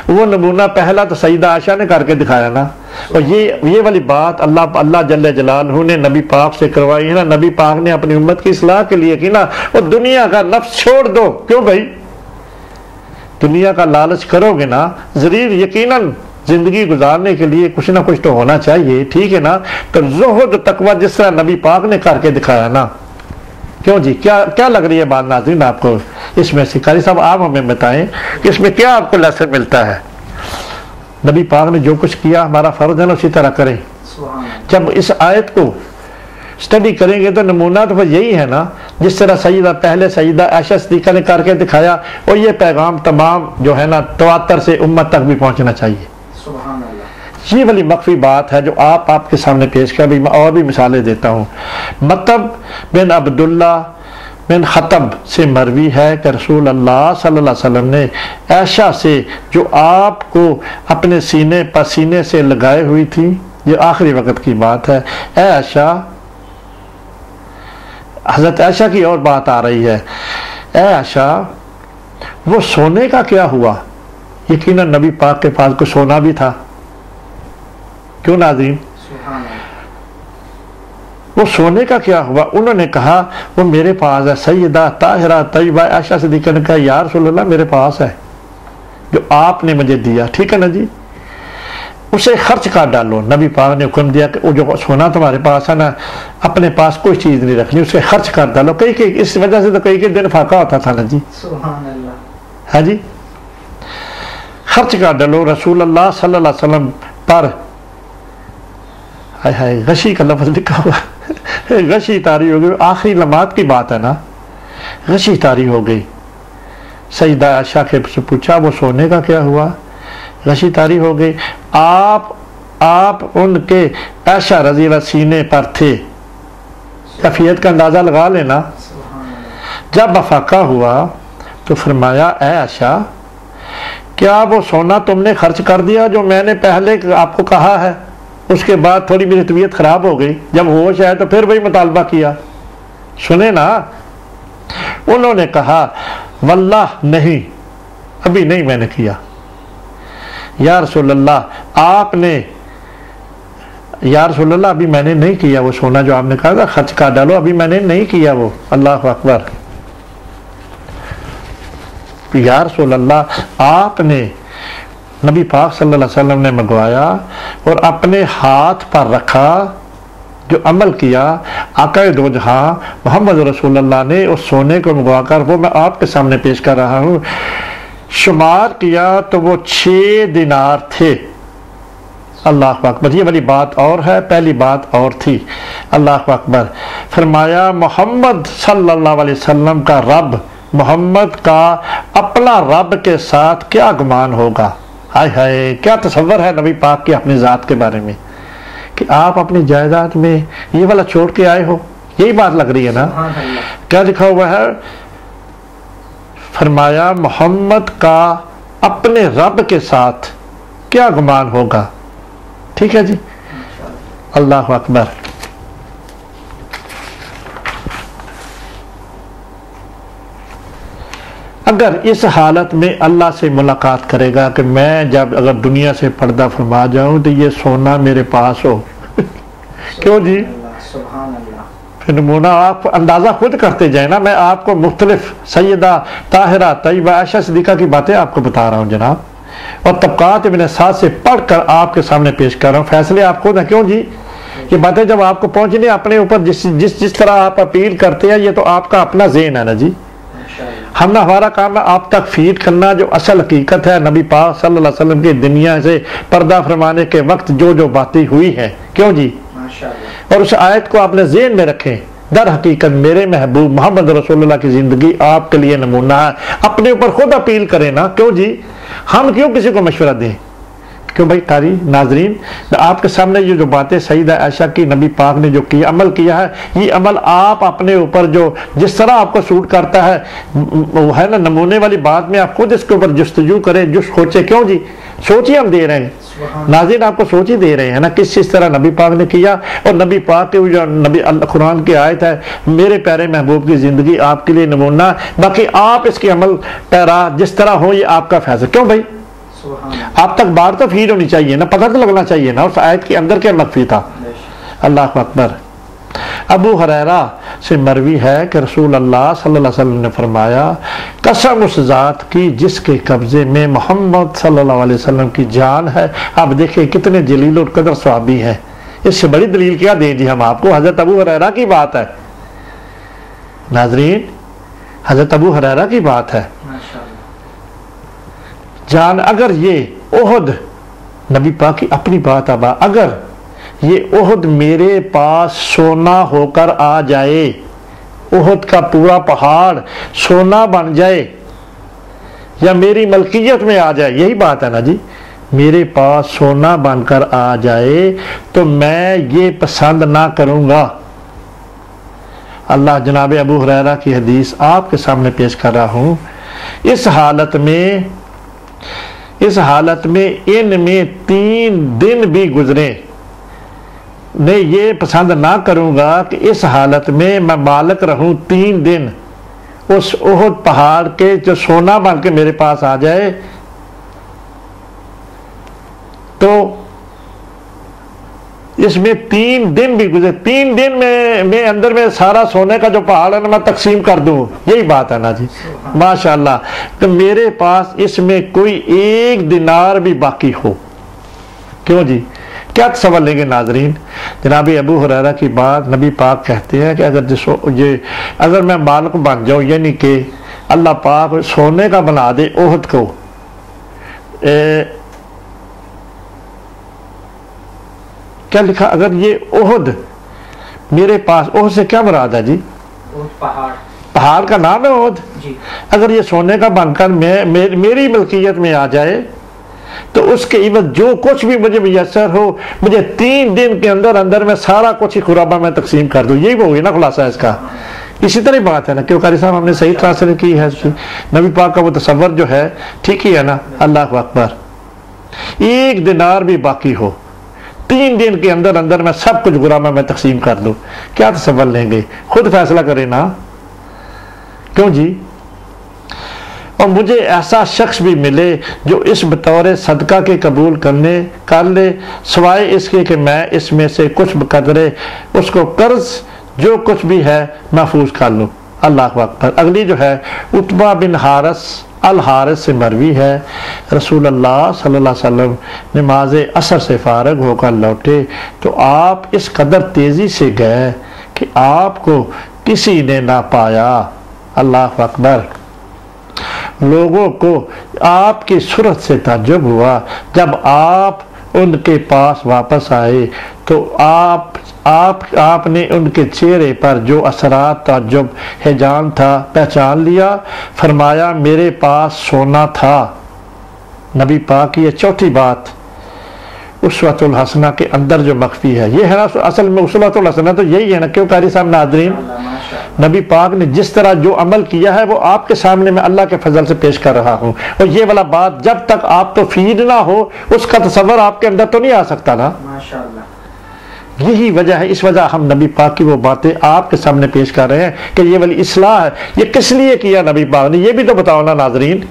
وہ نمونہ پہلا تو سیدہ عائشہ نے کر کے دکھایا نا، اور یہ والی بات اللہ جل جلالہ نے نبی پاک سے کروائی ہے نا، نبی پاک نے اپنی امت کی اصلاح کے لیے کی نا، اور دنیا کا نفس چھوڑ دو، کیوں بھائی؟ دنیا کا لالچ کرو گے نا، ضرور یقیناً زندگی گزارنے کے لیے کچھ نہ کچھ تو ہونا چاہیے، ٹھیک ہے نا؟ تو زہد تقوی جس طرح نبی پاک نے کر کے دکھایا نا، کیوں جی؟ کیا لگ رہی ہے بات ناظرین آپ کو اس میں سے؟ قاری صاحب آپ ہمیں بتائیں کہ اس میں کیا آپ کو لیسن ملتا ہے؟ نبی پاک نے جو کچھ کیا ہمارا فرض ہے نا اسی طرح کریں۔ جب اس آیت کو اسٹڈی کریں گے تو نمونہ تو پھر یہی ہے نا، جس طرح سیدہ عائشہ صدیقہ نے کر کے دکھایا، اور یہ پیغام تمام جو ہے نا تواتر سے امت تک بھی پہنچنا چاہیے۔ سبحان اللہ۔ یہ والی مخفی بات ہے جو آپ کے سامنے پیش کر، میں اور بھی مثالیں دیتا ہوں۔ مطب بن عبداللہ بن خطب سے مروی ہے کہ رسول اللہ صلی اللہ علیہ وسلم نے عائشہ سے جو آپ کو اپنے سینے سے لگائے ہوئی تھی، یہ آخری وقت کی بات ہے، اے عائشہ، حضرت عائشہ کی اور بات آ رہی ہے، اے عائشہ وہ سونے کا کیا ہوا؟ یقیناً نبی پاک کے پاس کو سونا بھی تھا، کیوں ناظرین؟ وہ سونے کا کیا ہوا؟ انہوں نے کہا وہ میرے پاس ہے۔ سیدہ طاہرہ طیبہ عائشہ صدیقہ نے کہا یا رسول اللہ میرے پاس ہے جو آپ نے مجھے دیا، ٹھیک ہے نا جی، اسے خرچ کر ڈالو۔ نبی پاک نے حکم دیا کہ وہ جو سونا تمہارے پاس ہے نا، اپنے پاس کوئی چیز نہیں رکھنی، اسے خرچ کر ڈالو۔ اس وجہ سے تو کئی دن فاقہ ہوتا تھا نا جی، سبحان اللہ، ہاں جی، خرچ کر ڈالو۔ رسول اللہ صلی اللہ علیہ وسلم پر غشی کا لفظ لکھا ہوا، غشی طاری ہو گئی، آخری لمحات کی بات ہے نا، غشی طاری ہو گئی۔ سیدہ عائشہ کے سے پوچھا وہ سونے کا کیا ہوا؟ غشی طاری ہو گئی۔ آپ ان کے عائشہ رضی اللہ سینے پر تھے، کیفیت کا اندازہ لگا لینا۔ جب افاقہ ہوا تو فرمایا اے عائشہ کیا وہ سونا تم نے خرچ کر دیا جو میں نے پہلے آپ کو کہا ہے؟ اس کے بعد تھوڑی میری طبیعت خراب ہو گئی، جب ہوش ہے تو پھر وہی مطالبہ کیا، سنے نا۔ انہوں نے کہا واللہ نہیں، ابھی نہیں میں نے کیا۔ یا رسول اللہ ابھی میں نے نہیں کیا وہ سونا جو آپ نے کہا تھا خرچ کر ڈالو، ابھی میں نے نہیں کیا وہ۔ اللہ اکبر۔ یا رسول اللہ آپ نے، نبی پاک صلی اللہ علیہ وسلم نے منگوایا اور اپنے ہاتھ پر رکھا، جو عمل کیا آقا دو جہاں محمد رسول اللہ نے اس سونے کو منگوا کر، وہ میں آپ کے سامنے پیش کر رہا ہوں، شمار کیا تو وہ 6 دینار تھے۔ اللہ اکبر۔ یہ والی بات اور ہے، پہلی بات اور تھی۔ اللہ اکبر۔ فرمایا محمد صلی اللہ علیہ وسلم کا رب، محمد کا اپنا رب کے ساتھ کیا گمان ہوگا؟ ہائے ہائے، کیا تصور ہے نبی پاک کی اپنی ذات کے بارے میں کہ آپ اپنی جائیداد میں یہ والا چھوڑ کے آئے ہو، یہی بات لگ رہی ہے نا۔ کیا لکھا ہوا ہے؟ فرمایا محمد کا اپنے رب کے ساتھ کیا گمان ہوگا، ٹھیک ہے جی۔ اللہ اکبر۔ اگر اس حالت میں اللہ سے ملاقات کرے گا کہ میں جب اگر دنیا سے پردہ فرما جاؤں تو یہ سونا میرے پاس ہو، کیوں جی؟ سبحان اللہ۔ پھر نمونہ آپ اندازہ خود کرتے جائیں نا، میں آپ کو مختلف سیدہ طاہرہ طیبہ عائشہ صدیقہ کی باتیں آپ کو بتا رہا ہوں جناب، اور طبقات ابن سعد سے پڑھ کر آپ کے سامنے پیش کر رہا ہوں، فیصلے آپ خود ہیں، کیوں جی؟ یہ باتیں جب آپ کو پہنچنی اپنے اوپر جس طرح آپ اپیل کرتے ہیں، یہ تو آپ کا اپنا ذہن ہے نا جی۔ ہمارا کام ہے آپ تک فیڈ کرنا جو اصل حقیقت ہے، نبی پاک صلی اللہ علیہ وسلم کی دنیا سے پردہ فرمانے کے وقت جو باتیں ہوئی ہیں، کیوں جی؟ اور اس آیت کو آپ نے ذہن میں رکھیں، در حقیقت میرے محبوب محمد رسول اللہ کی زندگی آپ کے لیے نمونہ ہے، اپنے اوپر خود اپیل کریں نا، کیوں جی؟ ہم کیوں کسی کو مشورہ دیں؟ کیوں بھائی قاری ناظرین، آپ کے سامنے یہ جو باتیں سیدہ عائشہ کی نبی پاک نے جو کیا عمل کیا ہے، یہ عمل آپ اپنے اوپر جو جس طرح آپ کو سوٹ کرتا ہے وہ ہے نا نمونے والی بات میں آپ خود اس کے اوپر جستجو کریں، سوچیں، کیوں جی؟ سوچی ہم دے رہے ہیں ناظرین، آپ کو سوچ ہی دے رہے ہیں نا کس طرح نبی پاک نے کیا، اور نبی پاک کے جو نبی قرآن کی آیت ہے میرے پیارے محبوب کی زندگی آپ کے لیے نمونہ، باقی آپ اس کے عمل پیرا جس طرح ہو یہ آپ کا فیصلہ، کیوں بھائی؟ سبحان اللہ آپ تک بات تو فیڈ ہونی چاہیے نا، پتہ تو لگنا چاہیے نا اس آیت کے اندر کیا مخفی تھا۔ بے شک اللہ اکبر۔ ابو ہریرہ سے مروی ہے کہ رسول اللہ صلی اللہ علیہ وسلم نے فرمایا، قسم اس ذات کی جس کے قبضے میں محمد صلی اللہ علیہ وسلم کی جان ہے۔ آپ دیکھیں کتنے جلیل اور قدر صحابی ہیں، اس سے بڑی دلیل کیا دیں جی ہم آپ کو؟ حضرت ابو ہریرہ کی بات ہے ناظرین، حضرت ابو ہریرہ کی بات ہے۔ ماشاء اللہ جان اگر یہ احد، نبی پاک کی اپنی بات ابا، اگر یہ احد میرے پاس سونا ہو کر آ جائے، احد کا پورا پہاڑ سونا بن جائے یا میری ملکیت میں آ جائے، یہی بات ہے نا جی، میرے پاس سونا بن کر آ جائے تو میں یہ پسند نہ کروں گا۔ اللہ جناب ابو ہریرہ کی حدیث آپ کے سامنے پیش کر رہا ہوں۔ اس حالت میں ان میں 3 دن بھی گزرے، میں یہ پسند نہ کروں گا کہ اس حالت میں میں مالک رہوں 3 دن اس احد پہاڑ کے جو سونا بن کے میرے پاس آ جائے، تو اس میں 3 دن بھی گزرے، 3 دن میں اندر میں سارا سونے کا جو پہاڑ ہے نا میں تقسیم کر دوں، یہی بات ہے نا جی ماشاءاللہ، کہ میرے پاس اس میں کوئی 1 دینار بھی باقی ہو۔ کیوں جی؟ کیا تصور لیں گے ناظرین؟ جناب ابو ہریرہ کی بات نبی پاک کہتے ہیں کہ اگر میں مالک بن جاؤں، یعنی کہ اللہ پاک سونے کا بنا دے احد کو، کیا لکھا؟ اگر یہ احد میرے پاس، احد سے کیا مراد ہے جی؟ احد پہاڑ، پہاڑ کا نام ہے احد۔ جی اگر یہ سونے کا بن کر میری ملکیت میں آ جائے تو اس کے عوض جو کچھ بھی مجھے میسر ہو، مجھے 3 دن کے اندر میں سارا کچھ ہی قرابہ میں تقسیم کر دوں، یہی ہوگی نا خلاصہ اس کا۔ اسی طرح بات ہے نا، کیوں قاری صاحب ہم نے صحیح ٹرانسلیٹ کی ہے، نبی پاک کا وہ تصور جو ہے ٹھیک ہی ہے نا۔ اللہ اکبر۔ 1 دینار بھی باقی ہو، 3 دن کے اندر میں سب کچھ غرامہ میں تقسیم کر دوں، کیا تصور لیں گے؟ خود فیصلہ کریں نا، کیوں جی؟ اور مجھے ایسا شخص بھی ملے جو اس بطور صدقہ کے قبول کر لے، سوائے اس کے کہ میں اس میں سے کچھ قدرے اس کو قرض جو کچھ بھی ہے محفوظ کر لوں۔ اللہ اکبر۔ اگلی جو ہے عتبہ بن حارث الحارث سے مروی ہے، رسول اللہ صلی اللہ علیہ وسلم نماز عصر سے فارغ ہو کر لوٹے تو آپ اس قدر تیزی سے گئے کہ آپ کو کسی نے نہ پایا۔ اللہ اکبر۔ لوگوں کو آپ کی صورت سے تعجب ہوا۔ جب آپ ان کے پاس واپس آئے تو آپ نے ان کے چہرے پر جو اثرات تعجب ہیجان تھا پہچان لیا۔ فرمایا میرے پاس سونا تھا۔ نبی پاک کی یہ چوتھی بات اسوۃ الحسنہ کے اندر جو مخفی ہے، یہ ہے نا اصل میں اسوۃ الحسنہ تو یہی ہے نا، کیوں قاری صاحب ناظرین؟ نبی پاک نے جس طرح جو عمل کیا ہے وہ آپ کے سامنے میں اللہ کے فضل سے پیش کر رہا ہوں، اور یہ والا بات جب تک آپ تو فیڈ نہ ہو اس کا تصور آپ کے اندر تو نہیں آ سکتا نا۔ ماشاءاللہ۔ یہی وجہ ہے، اس وجہ ہم نبی پاک کی وہ باتیں آپ کے سامنے پیش کر رہے ہیں کہ یہ والی اصلاح ہے، یہ کس لیے کیا نبی پاک نے؟ یہ بھی تو بتاؤ نا ناظرین،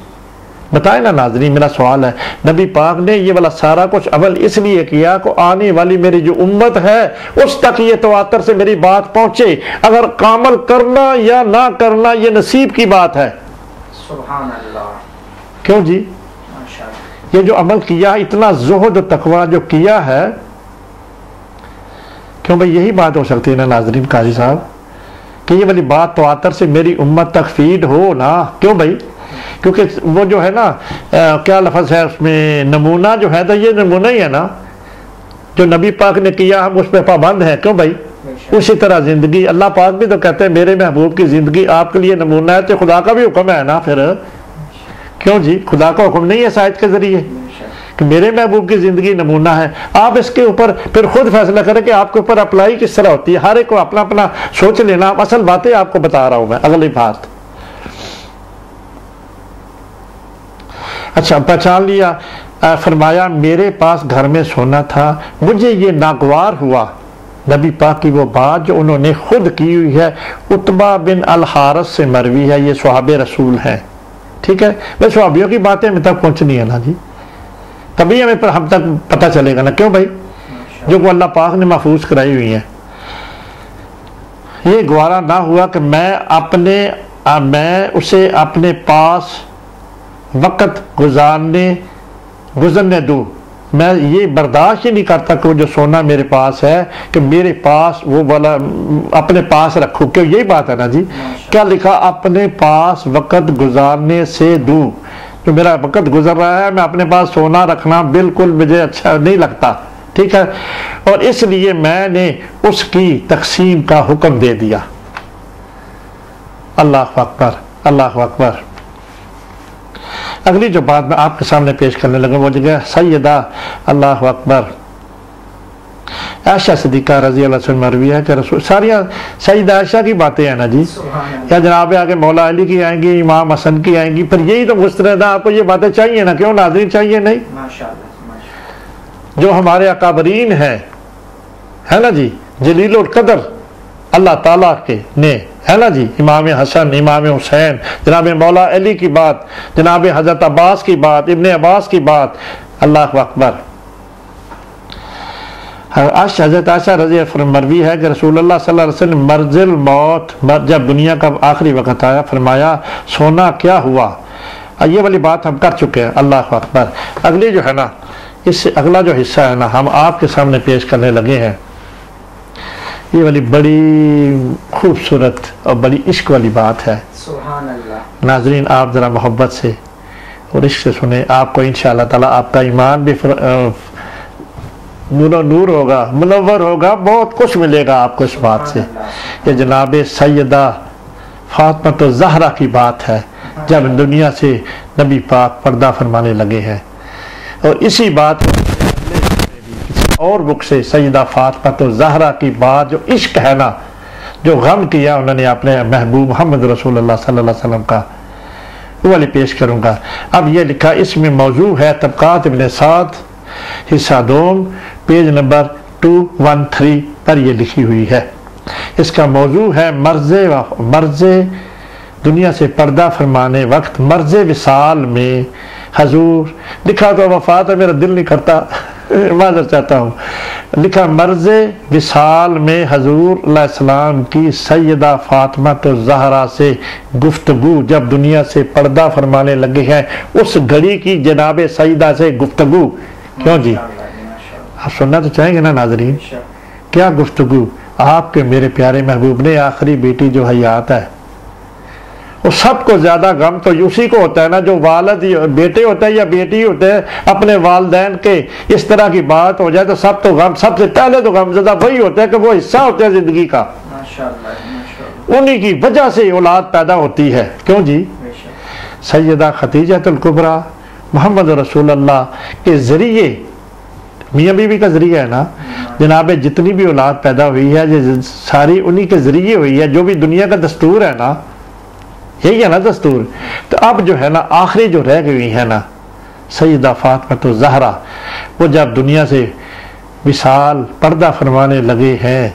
بتائیں نا ناظرین، میرا سوال ہے۔ نبی پاک نے یہ والا سارا کچھ عمل اس لیے کیا کہ آنے والی میری جو امت ہے اس تک یہ تواتر سے میری بات پہنچے، اگر کامل کرنا یا نہ کرنا یہ نصیب کی بات ہے۔ سبحان اللہ۔ کیوں جی؟ ماشاءاللہ۔ یہ جو عمل کیا، اتنا زہد و تقوی جو کیا ہے، کیوں بھئی یہی بات ہو سکتی ہے نا ناظرین قاضی صاحب کہ یہ والی بات تواتر سے میری امت تک فیڈ ہو نا؟ کیوں بھئی؟ کیونکہ وہ جو ہے نا کیا لفظ ہے اس میں، نمونہ جو ہے تو یہ نمونہ ہی ہے نا، جو نبی پاک نے کیا ہم اس پہ پابند ہیں۔ کیوں بھائی؟ اسی طرح زندگی، اللہ پاک بھی تو کہتے ہیں میرے محبوب کی زندگی آپ کے لیے نمونہ ہے، تو خدا کا بھی حکم ہے نا پھر۔ کیوں جی؟ خدا کا حکم نہیں ہے اس آیت کے ذریعے کہ میرے محبوب کی زندگی نمونہ ہے؟ آپ اس کے اوپر پھر خود فیصلہ کریں کہ آپ کے اوپر اپلائی کس طرح ہوتی ہے، ہر ایک کو اپنا اپنا سوچ لینا۔ اصل باتیں آپ کو بتا رہا ہوں میں۔ اگلی بات، اچھا پہچان لیا۔ فرمایا میرے پاس گھر میں سونا تھا، مجھے یہ ناگوار ہوا۔ نبی پاک کی وہ بات جو انہوں نے خود کی ہوئی ہے، عتبہ بن الحارث سے مروی ہے، یہ صحابہ رسول ہیں، ٹھیک ہے؟ میں صحابیوں کی باتیں میں تک پہنچنی ہے نا جی، تبھی ہمیں پر ہم تک پتہ چلے گا نا، کیوں بھائی؟ جو کہ اللہ پاک نے محفوظ کرائی ہوئی ہیں۔ یہ گوارا نہ ہوا کہ میں اسے اپنے پاس وقت گزرنے دوں، میں یہ برداشت ہی نہیں کرتا کہ وہ جو سونا میرے پاس ہے کہ میرے پاس وہ والا اپنے پاس رکھوں، کیوں یہی بات ہے نا جی؟ کیا لکھا؟ اپنے پاس وقت گزارنے سے دوں، جو میرا وقت گزر رہا ہے میں اپنے پاس سونا رکھنا بالکل مجھے اچھا نہیں لگتا، ٹھیک ہے؟ اور اس لیے میں نے اس کی تقسیم کا حکم دے دیا۔ اللہ اکبر، اللہ اکبر۔ اگلی جو بات میں آپ کے سامنے پیش کرنے لگا وہ جگہ سیدہ اللہ اکبر عائشہ صدیقہ رضی اللہ عنہ مروی ہے کہ رسول ساریاں سیدہ عائشہ کی باتیں ہیں نا جی، یا جناب آگے مولا علی کی آئیں گی، امام حسن کی آئیں گی، پھر یہی تو مستند ہے، آپ کو یہ باتیں چاہیے نا، کیوں ناظرین چاہیے نہیں؟ جو ہمارے اکابرین ہیں ہے نا جی، جلیل القدر اللہ تعالیٰ کے نے ہے نا جی، امام حسن، امام حسین، جناب مولا علی کی بات، جناب حضرت عباس کی بات، ابن عباس کی بات، اللہ اکبر۔ حضرت عائشہ رضی اللہ عنہ مروی ہے کہ رسول اللہ صلی اللہ علیہ وسلم مرض الموت، جب دنیا کا آخری وقت آیا، فرمایا سونا کیا ہوا؟ یہ والی بات ہم کر چکے ہیں، اللہ اکبر۔ اگلی جو ہے نا، اس سے اگلا جو حصہ ہے نا ہم آپ کے سامنے پیش کرنے لگے ہیں، یہ والی بڑی خوبصورت اور بڑی عشق والی بات ہے۔ سبحان اللہ۔ ناظرین آپ ذرا محبت سے اور عشق سے سنیں، آپ کو انشاءاللہ تعالیٰ آپ کا ایمان بھی نور ہوگا، منور ہوگا، بہت کچھ ملے گا آپ کو اس بات سے۔ یہ جناب سیدہ فاطمہ الزہرا کی بات ہے، جب دنیا سے نبی پاک پردہ فرمانے لگے ہیں، اور اسی بات اور بک سے سیدہ فاطمہ الزہرا کی بات، جو عشق ہے نا، جو غم کیا انہوں نے اپنے محبوب محمد رسول اللہ صلی اللہ علیہ وسلم کا، وہ والی پیش کروں گا۔ اب یہ لکھا، اس میں موضوع ہے طبقات ابن سعد حصہ دوم، پیج نمبر 213 پر یہ لکھی ہوئی ہے۔ اس کا موضوع ہے مرض دنیا سے پردہ فرمانے وقت، مرض وصال میں حضور، لکھا تو وفات ہے، میرا دل نہیں کرتا، معذرت چاہتا ہوں، لکھا مرض وصال میں حضور علیہ السلام کی سیدہ فاطمہ الزہرا سے گفتگو، جب دنیا سے پردہ فرمانے لگے ہیں، اس گھڑی کی جناب سیدہ سے گفتگو۔ کیوں جی؟ آپ سننا تو چاہیں گے نا ناظرین؟ کیا گفتگو؟ آپ کے میرے پیارے محبوب نے آخری بیٹی جو حیات ہے، وہ سب کو زیادہ غم تو اسی کو ہوتا ہے نا، جو والد بیٹے ہوتے ہیں یا بیٹی ہوتے ہیں، اپنے والدین کے اس طرح کی بات ہو جائے تو سب تو غم، سب سے پہلے تو غم زدہ وہی ہوتا ہے کہ وہ حصہ ہوتے ہیں زندگی کا، انہی کی وجہ سے اولاد پیدا ہوتی ہے۔ کیوں جی؟ سیدہ خدیجہ الکبریٰ محمد رسول اللہ کے ذریعے، میاں بیوی کا ذریعہ ہے نا، جناب جتنی بھی اولاد پیدا ہوئی ہے یہ ساری انہی کے ذریعے ہوئی ہے، جو بھی دنیا کا دستور ہے نا، یہی ہے نا دستور۔ تو اب جو ہے نا آخری جو رہ گئی ہے نا سیدہ فاطمہ الزہرا، وہ جب دنیا سے وصال پردہ فرمانے لگے ہیں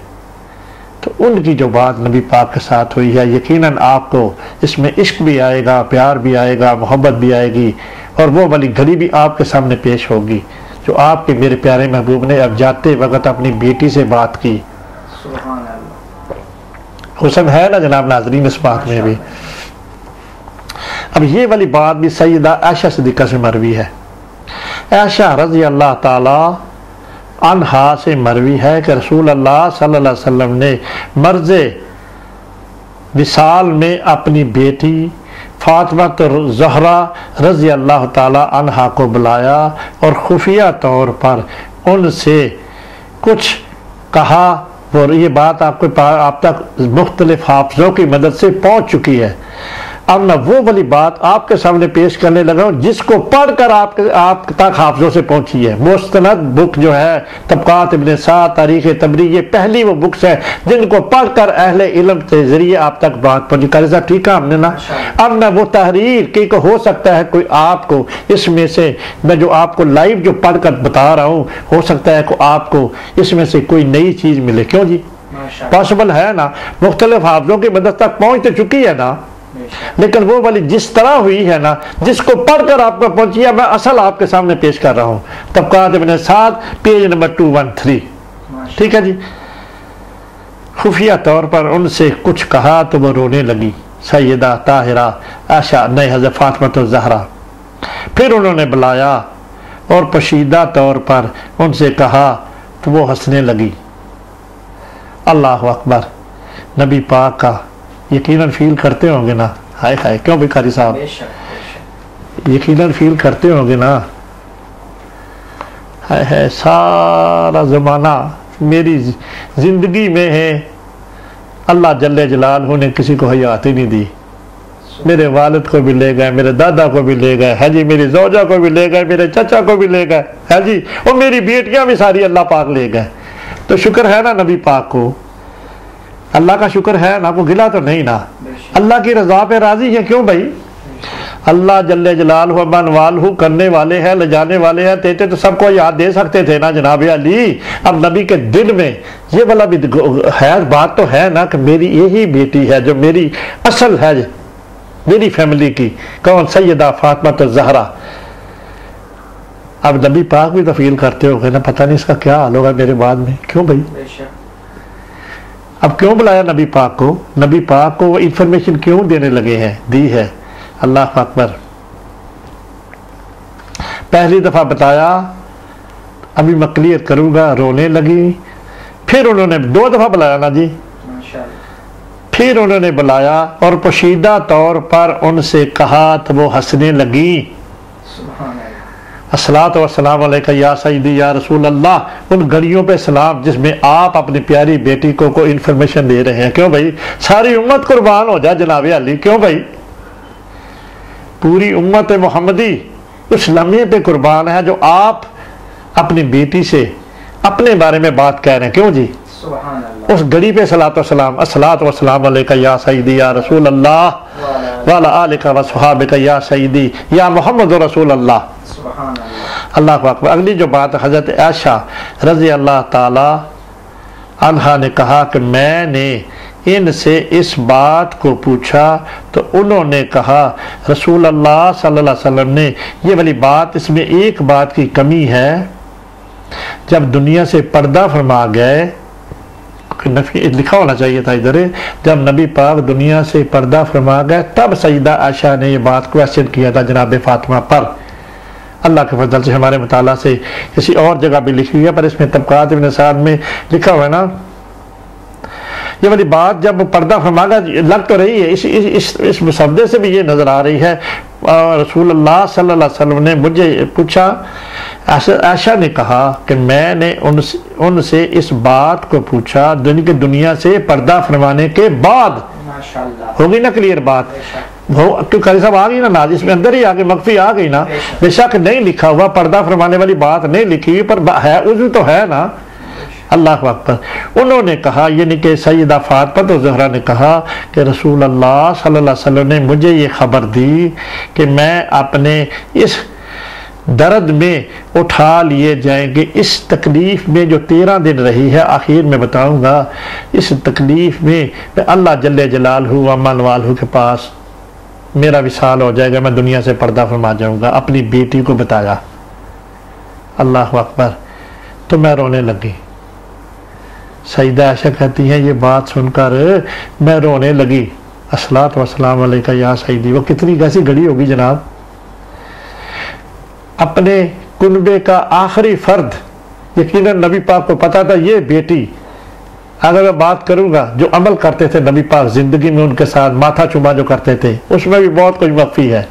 تو ان کی جو بات نبی پاک کے ساتھ ہوئی ہے، یقیناً آپ کو اس میں عشق بھی آئے گا، پیار بھی آئے گا، محبت بھی آئے گی، اور وہ والی گھڑی بھی آپ کے سامنے پیش ہوگی جو آپ کے میرے پیارے محبوب نے اب جاتے وقت اپنی بیٹی سے بات کی۔ سبحان اللہ۔ حسن ہے نا جناب ناظرین اس بات میں بھی۔ اب یہ والی بات بھی سیدہ عائشہ صدیقہ سے مروی ہے۔ عائشہ رضی اللہ تعالی عنہا سے مروی ہے کہ رسول اللہ صلی اللہ علیہ وسلم نے مرض وصال میں اپنی بیٹی فاطمہ الزہرا رضی اللہ تعالی عنہا کو بلایا اور خفیہ طور پر ان سے کچھ کہا، اور یہ بات آپ تک مختلف حافظوں کی مدد سے پہنچ چکی ہے۔ اب میں وہ والی بات آپ کے سامنے پیش کرنے لگا ہوں جس کو پڑھ کر آپ تک حافظوں سے پہنچی ہے۔ مستند بک جو ہے طبقات ابن سعد، تاریخ طبری، یہ پہلی وہ بکس ہیں جن کو پڑھ کر اہل علم کے ذریعے آپ تک بات پہنچی۔ قاری صاحب ٹھیک ہے ہم نے نا؟ اب میں وہ تحریر کی کہ ہو سکتا ہے کوئی آپ کو اس میں سے، میں جو آپ کو لائیو جو پڑھ کر بتا رہا ہوں، ہو سکتا ہے کہ آپ کو اس میں سے کوئی نئی چیز ملے۔ کیوں جی؟ پاسبل ہے نا، مختلف حافظوں کی مدد تک پہنچ تو چکی ہے نا، لیکن وہ والی جس طرح ہوئی ہے نا، جس کو پڑھ کر آپ کو پہنچی ہے، میں اصل آپ کے سامنے پیش کر رہا ہوں۔ طبقات ابن سعد، پیج نمبر 213۔ ٹھیک ہے جی۔ خفیہ طور پر ان سے کچھ کہا تو وہ رونے لگی، سیدہ طاہرہ عائشہ نئے حضرت فاطمہ الزہرا۔ پھر انہوں نے بلایا اور پوشیدہ طور پر ان سے کہا تو وہ ہنسنے لگی۔ اللہ اکبر۔ نبی پاک کا یقیناً فیل کرتے ہوں گے نا، ہائے ہائے، کیوں بھی قاری صاحب یقیناً فیل کرتے ہوں گے نا، ہائے ہائے، سارا زمانہ میری زندگی میں ہے، اللہ جل جلالہ نے کسی کو حیات ہی نہیں دی، میرے والد کو بھی لے گئے، میرے دادا کو بھی لے گئے، ہے جی، میری زوجہ کو بھی لے گئے، میرے چچا کو بھی لے گئے، ہے جی، اور میری بیٹیاں بھی ساری اللہ پاک لے گئے۔ تو شکر ہے نا نبی پاک کو، اللہ کا شکر ہے نا، کو گلا تو نہیں نا، اللہ کی رضا پہ راضی ہے، کیوں بھائی؟ اللہ جل جلالہ من والہ کرنے والے ہیں، لے جانے والے ہیں، تیتے تو سب کو یاد دے سکتے تھے نا جناب علی۔ اب نبی کے دل میں یہ والا بھی ہے، بات تو ہے نا کہ میری یہی بیٹی ہے جو میری اصل ہے، میری فیملی کی، کون؟ سیدہ فاطمہ الزہرا۔ اب نبی پاک بھی تو فیل کرتے ہو گے نا، پتہ نہیں اس کا کیا حال ہوگا میرے بعد میں، کیوں بھائی؟ اب کیوں بلایا نبی پاک کو؟ نبی پاک کو وہ انفارمیشن کیوں دینے لگے ہیں، دی ہے؟ اللہ اکبر۔ پہلی دفعہ بتایا، ابھی میں کلیئر کروں گا، رونے لگی۔ پھر انہوں نے 2 دفعہ بلایا نا جی، پھر انہوں نے بلایا اور پوشیدہ طور پر ان سے کہا تو وہ ہنسنے لگی۔ الصلاۃ والسلام علیکہ یا سیدی یا رسول اللہ، ان گھڑیوں پہ سلام جس میں آپ اپنی پیاری بیٹی کو انفارمیشن دے رہے ہیں، کیوں بھائی؟ ساری امت قربان ہو جائے جناب علی، کیوں بھائی؟ پوری امت محمدی اس لمحے پہ قربان ہے جو آپ اپنی بیٹی سے اپنے بارے میں بات کہہ رہے ہیں، کیوں جی؟ اس گھڑی پہ صلاۃ والسلام، الصلاۃ والسلام علیکہ یا سیدی یا رسول اللہ وعلی آلک وصحابک یا سیدی یا محمد رسول اللہ۔ اللہ اکبر۔ اگلی جو بات حضرت عائشہ رضی اللہ تعالی عنہا نے کہا کہ میں نے ان سے اس بات کو پوچھا تو انہوں نے کہا رسول اللہ صلی اللہ علیہ وسلم نے یہ والی بات، اس میں ایک بات کی کمی ہے، جب دنیا سے پردہ فرما گئے، لکھا ہونا چاہیے تھا ادھر، جب نبی پاک دنیا سے پردہ فرما گئے تب سیدہ عائشہ نے یہ بات کویسچن کیا تھا جناب فاطمہ پر۔ اللہ کے فضل سے ہمارے مطالعہ سے کسی اور جگہ بھی لکھی ہوئی ہے، پر اس میں طبقات ابن سعد میں لکھا ہوا ہے نا، یہ والی بات جب پردہ فرما گیا، لگ تو رہی ہے اس مسودے سے بھی یہ نظر آ رہی ہے، رسول اللہ صلی اللہ علیہ وسلم نے مجھے پوچھا، عائشہ نے کہا کہ میں نے ان سے اس بات کو پوچھا دنیا سے پردہ فرمانے کے بعد۔ ہوگی نا کلیئر بات؟ کیوں قاری صاحب آ گئی نا ناز، اس میں اندر ہی آگے مخفی آ گئی نا، بے شک نہیں لکھا ہوا، پردہ فرمانے والی بات نہیں لکھی ہوئی، پر ہے عذر تو ہے نا۔ اللہ اکبر۔ انہوں نے کہا، یعنی کہ سیدہ فاطمہ الزہرا نے کہا کہ رسول اللہ صلی اللہ علیہ وسلم نے مجھے یہ خبر دی کہ میں اپنے اس درد میں اٹھا لیے جائیں گے، اس تکلیف میں جو 13 دن رہی ہے، آخر میں بتاؤں گا، اس تکلیف میں اللہ جل جلالہ و من والہ کے پاس میرا وصال ہو جائے گا، میں دنیا سے پردہ فرما جاؤں گا۔ اپنی بیٹی کو بتایا۔ اللہ اکبر۔ تو میں رونے لگی۔ سیدہ عائشہ کہتی ہیں یہ بات سن کر میں رونے لگی۔ الصلاۃ والسلام علیکہ یا سیدی، وہ کتنی کیسی گھڑی ہوگی جناب، اپنے کنبے کا آخری فرد، یقیناً نبی پاک کو پتا تھا یہ بیٹی، اگر میں بات کروں گا جو عمل کرتے تھے نبی پاک زندگی میں ان کے ساتھ، ماتھا چوما جو کرتے تھے، اس میں بھی بہت کچھ مخفی ہے،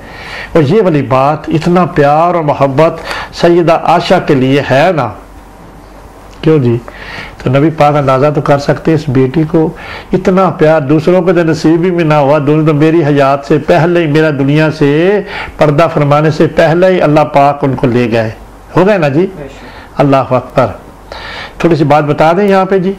اور یہ والی بات اتنا پیار اور محبت سیدہ عائشہ کے لیے ہے نا، کیوں جی؟ تو نبی پاک اندازہ تو کر سکتے اس بیٹی کو اتنا پیار، دوسروں کو تو نصیب ہی میں نہ ہوا، تو میری حیات سے پہلے ہی، میرا دنیا سے پردہ فرمانے سے پہلے ہی اللہ پاک ان کو لے گئے، ہو گئے نا جی؟ اللہ اکبر۔ تھوڑی سی بات بتا دیں یہاں پہ جی،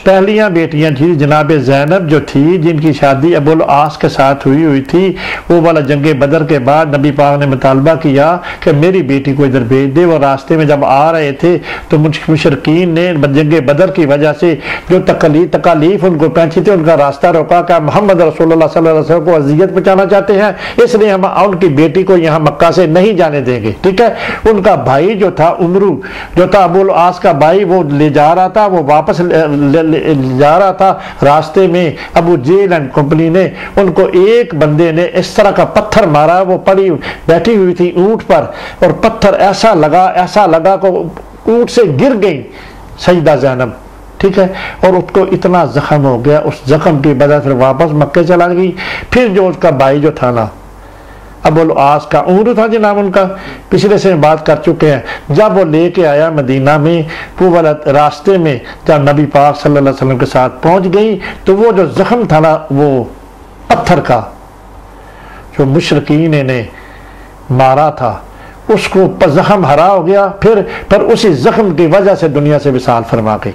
پہلیاں بیٹیاں تھی جناب زینب جو تھی، جن کی شادی ابو العاص کے ساتھ ہوئی تھی، وہ والا جنگ بدر کے بعد نبی پاک نے مطالبہ کیا کہ میری بیٹی کو ادھر بھیج دے۔ وہ راستے میں جب آ رہے تھے تو مشرکین نے جنگ بدر کی وجہ سے جو تکالیف ان کو پہنچی تھی، ان کا راستہ روکا کہ محمد رسول اللہ صلی اللہ علیہ وسلم کو اذیت پہنچانا چاہتے ہیں، اس لیے ہم ان کی بیٹی کو یہاں مکہ سے نہیں جانے دیں گے، ٹھیک ہے۔ ان کا بھائی جو تھا عمرو جو تھا ابو العاص کا بھائی، وہ لے جا رہا تھا، وہ واپس جا رہا تھا، راستے میں ابو جیل اینڈ کمپنی نے ان کو ایک بندے نے اس طرح کا پتھر مارا، وہ پڑی بیٹھی ہوئی تھی اونٹ پر، اور پتھر ایسا لگا کہ اونٹ سے گر گئی سیدہ زینب، ٹھیک ہے، اور اس کو اتنا زخم ہو گیا، اس زخم کی وجہ سے واپس مکے چلا گئی۔ پھر جو اس کا بھائی جو تھا نا ابو العاص کا، عمرو تھا جی نام ان کا، پچھلے سے بات کر چکے ہیں، جب وہ لے کے آیا مدینہ میں، وہ والا راستے میں جب نبی پاک صلی اللہ علیہ وسلم کے ساتھ پہنچ گئی تو وہ جو زخم تھا نا وہ پتھر کا جو مشرکین نے مارا تھا، اس کو زخم ہرا ہو گیا، پھر اسی زخم کی وجہ سے دنیا سے وصال فرما گئی۔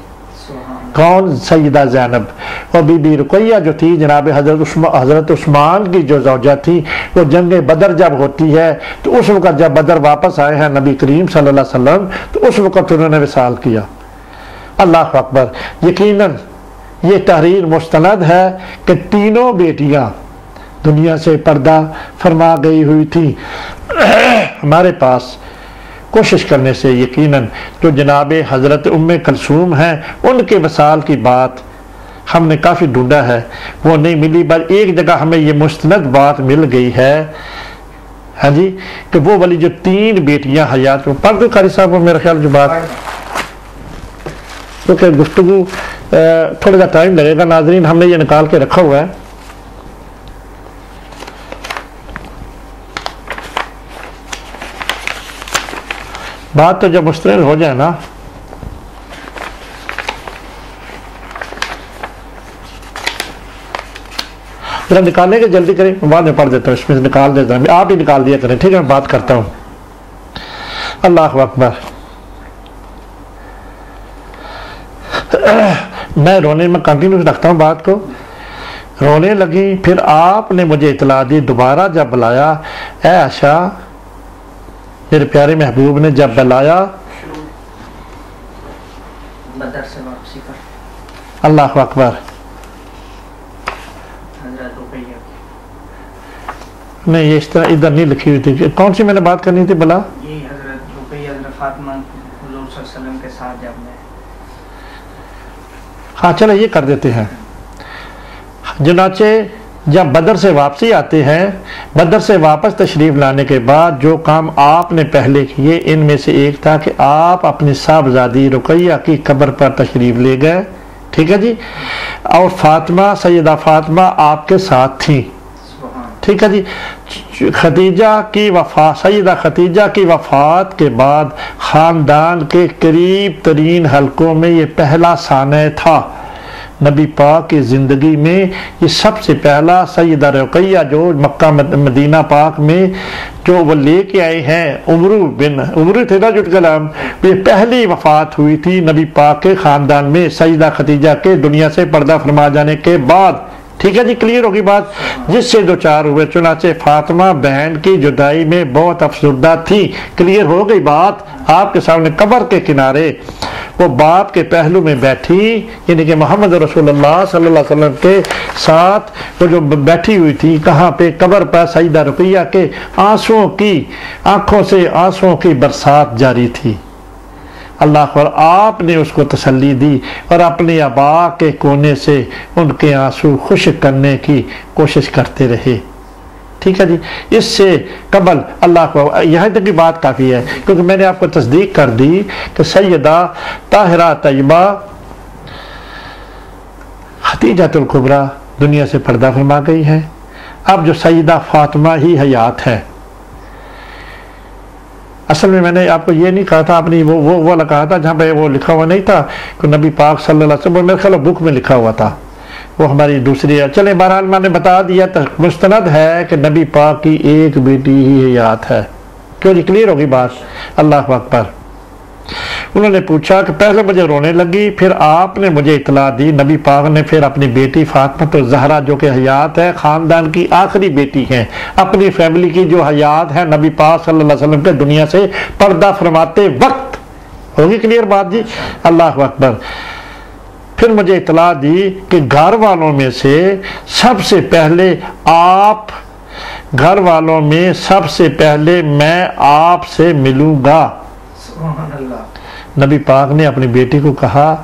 کون؟ سیدہ زینب۔ اور بی بی رقیہ جو تھی جناب حضرت عثمان کی جو زوجہ تھی، وہ جنگ بدر جب ہوتی ہے تو اس وقت جب بدر واپس آئے ہیں نبی کریم صلی اللہ علیہ وسلم تو اس وقت انہوں نے وصال کیا۔ اللہ اکبر۔ یقیناً یہ تحریر مستند ہے کہ تینوں بیٹیاں دنیا سے پردہ فرما گئی ہوئی تھی۔ ہمارے پاس کوشش کرنے سے یقیناً جو جناب حضرت ام کلثوم ہیں ان کے وصال کی بات ہم نے کافی ڈھونڈا ہے، وہ نہیں ملی، بس ایک جگہ ہمیں یہ مستند بات مل گئی ہے، ہاں جی، کہ وہ والی جو تین بیٹیاں حیات میں پڑھ دو قاری صاحب، میرا خیال جو بات، کیونکہ گفتگو تھوڑا سا ٹائم لگے گا، ناظرین ہم نے یہ نکال کے رکھا ہوا ہے۔ بات تو جب مستند ہو جائے نا، ذرا نکالنے کے جلدی کریں، بعد میں پڑھ دیتا ہوں، اس میں نکال دیتا ہوں، آپ ہی نکال دیا کریں، ٹھیک ہے، میں بات کرتا ہوں۔ اللہ اکبر۔ میں رونے میں کنٹینیو رکھتا ہوں بات کو، رونے لگی، پھر آپ نے مجھے اطلاع دی، دوبارہ جب بلایا، اے عائشہ، میرے پیارے محبوب نے جب بلایا بدر سے واپسی پر، اللہ اکبر، حضرت رقیہ نہیں یہ اس طرح ادھر نہیں لکھی ہوئی تھی، کون سی میں نے بات کرنی تھی بلا؟ یہی حضرت رقیہ حضرت فاطمہ حضور صلی اللہ علیہ وسلم کے ساتھ جب میں، ہاں چلو یہ کر دیتے ہیں۔ چنانچہ جب بدر سے واپسی آتے ہیں، بدر سے واپس تشریف لانے کے بعد جو کام آپ نے پہلے کیے، ان میں سے ایک تھا کہ آپ اپنی صاحبزادی رقیہ کی قبر پر تشریف لے گئے، ٹھیک ہے جی، اور فاطمہ، سیدہ فاطمہ آپ کے ساتھ تھیں، ٹھیک ہے جی۔ خدیجہ کی وفات، سیدہ خدیجہ کی وفات کے بعد خاندان کے قریب ترین حلقوں میں یہ پہلا سانحہ تھا نبی پاک کی زندگی میں، یہ سب سے پہلا سیدہ رقیہ جو مکہ مدینہ پاک میں جو وہ لے کے آئے ہیں، عمرو تھے نا جو کلام، یہ پہلی وفات ہوئی تھی نبی پاک کے خاندان میں سیدہ خدیجہ کے دنیا سے پردہ فرما جانے کے بعد، ٹھیک ہے جی، کلیئر ہوگی بات، جس سے دو چار ہوئے۔ چنانچہ فاطمہ بہن کی جدائی میں بہت افسردہ تھی، کلیئر ہو گئی بات، آپ کے سامنے قبر کے کنارے وہ باپ کے پہلو میں بیٹھی، یعنی کہ محمد رسول اللہ صلی اللہ علیہ وسلم کے ساتھ وہ جو بیٹھی ہوئی تھی، کہاں پہ؟ قبر پر سیدہ رقیہ کے آنکھوں سے آنسوؤں کی برسات جاری تھی۔ اللہ اکبر، آپ نے اس کو تسلی دی اور اپنے آبا کے کونے سے ان کے آنسو خشک کرنے کی کوشش کرتے رہے، ٹھیک ہے جی۔ اس سے قبل اللہ کو یہاں تک کی بات کافی ہے، کیونکہ میں نے آپ کو تصدیق کر دی کہ سیدہ طاہرہ طیبہ خدیجۃ الکبریٰ دنیا سے پردہ فرما گئی ہے۔ اب جو سیدہ فاطمہ ہی حیات ہے، اصل میں نے آپ کو یہ نہیں کہا تھا، اپنی وہ کہا تھا جہاں پہ وہ لکھا ہوا نہیں تھا کہ نبی پاک صلی اللہ علیہ وسلم، میرے خیال بک میں لکھا ہوا تھا، وہ ہماری دوسری ہے، چلیں بہرحال میں نے بتا دیا، مستند ہے کہ نبی پاک کی ایک بیٹی ہی حیات ہے، کیوں جی، کلیئر ہوگی بات، اللہ اکبر۔ انہوں نے پوچھا کہ پہلے مجھے رونے لگی، پھر آپ نے مجھے اطلاع دی، نبی پاک نے پھر اپنی بیٹی فاطمہ الزہرا جو کہ حیات ہے، خاندان کی آخری بیٹی ہیں، اپنی فیملی کی جو حیات ہے، نبی پاک صلی اللہ علیہ وسلم کے دنیا سے پردہ فرماتے وقت، ہوگی کلیئر بات جی؟ اللہ اکبر۔ پھر مجھے اطلاع دی کہ گھر والوں میں سے سب سے پہلے آپ، گھر والوں میں سب سے پہلے میں آپ سے ملوں گا۔ سبحان اللہ۔ نبی پاک نے اپنی بیٹی کو کہا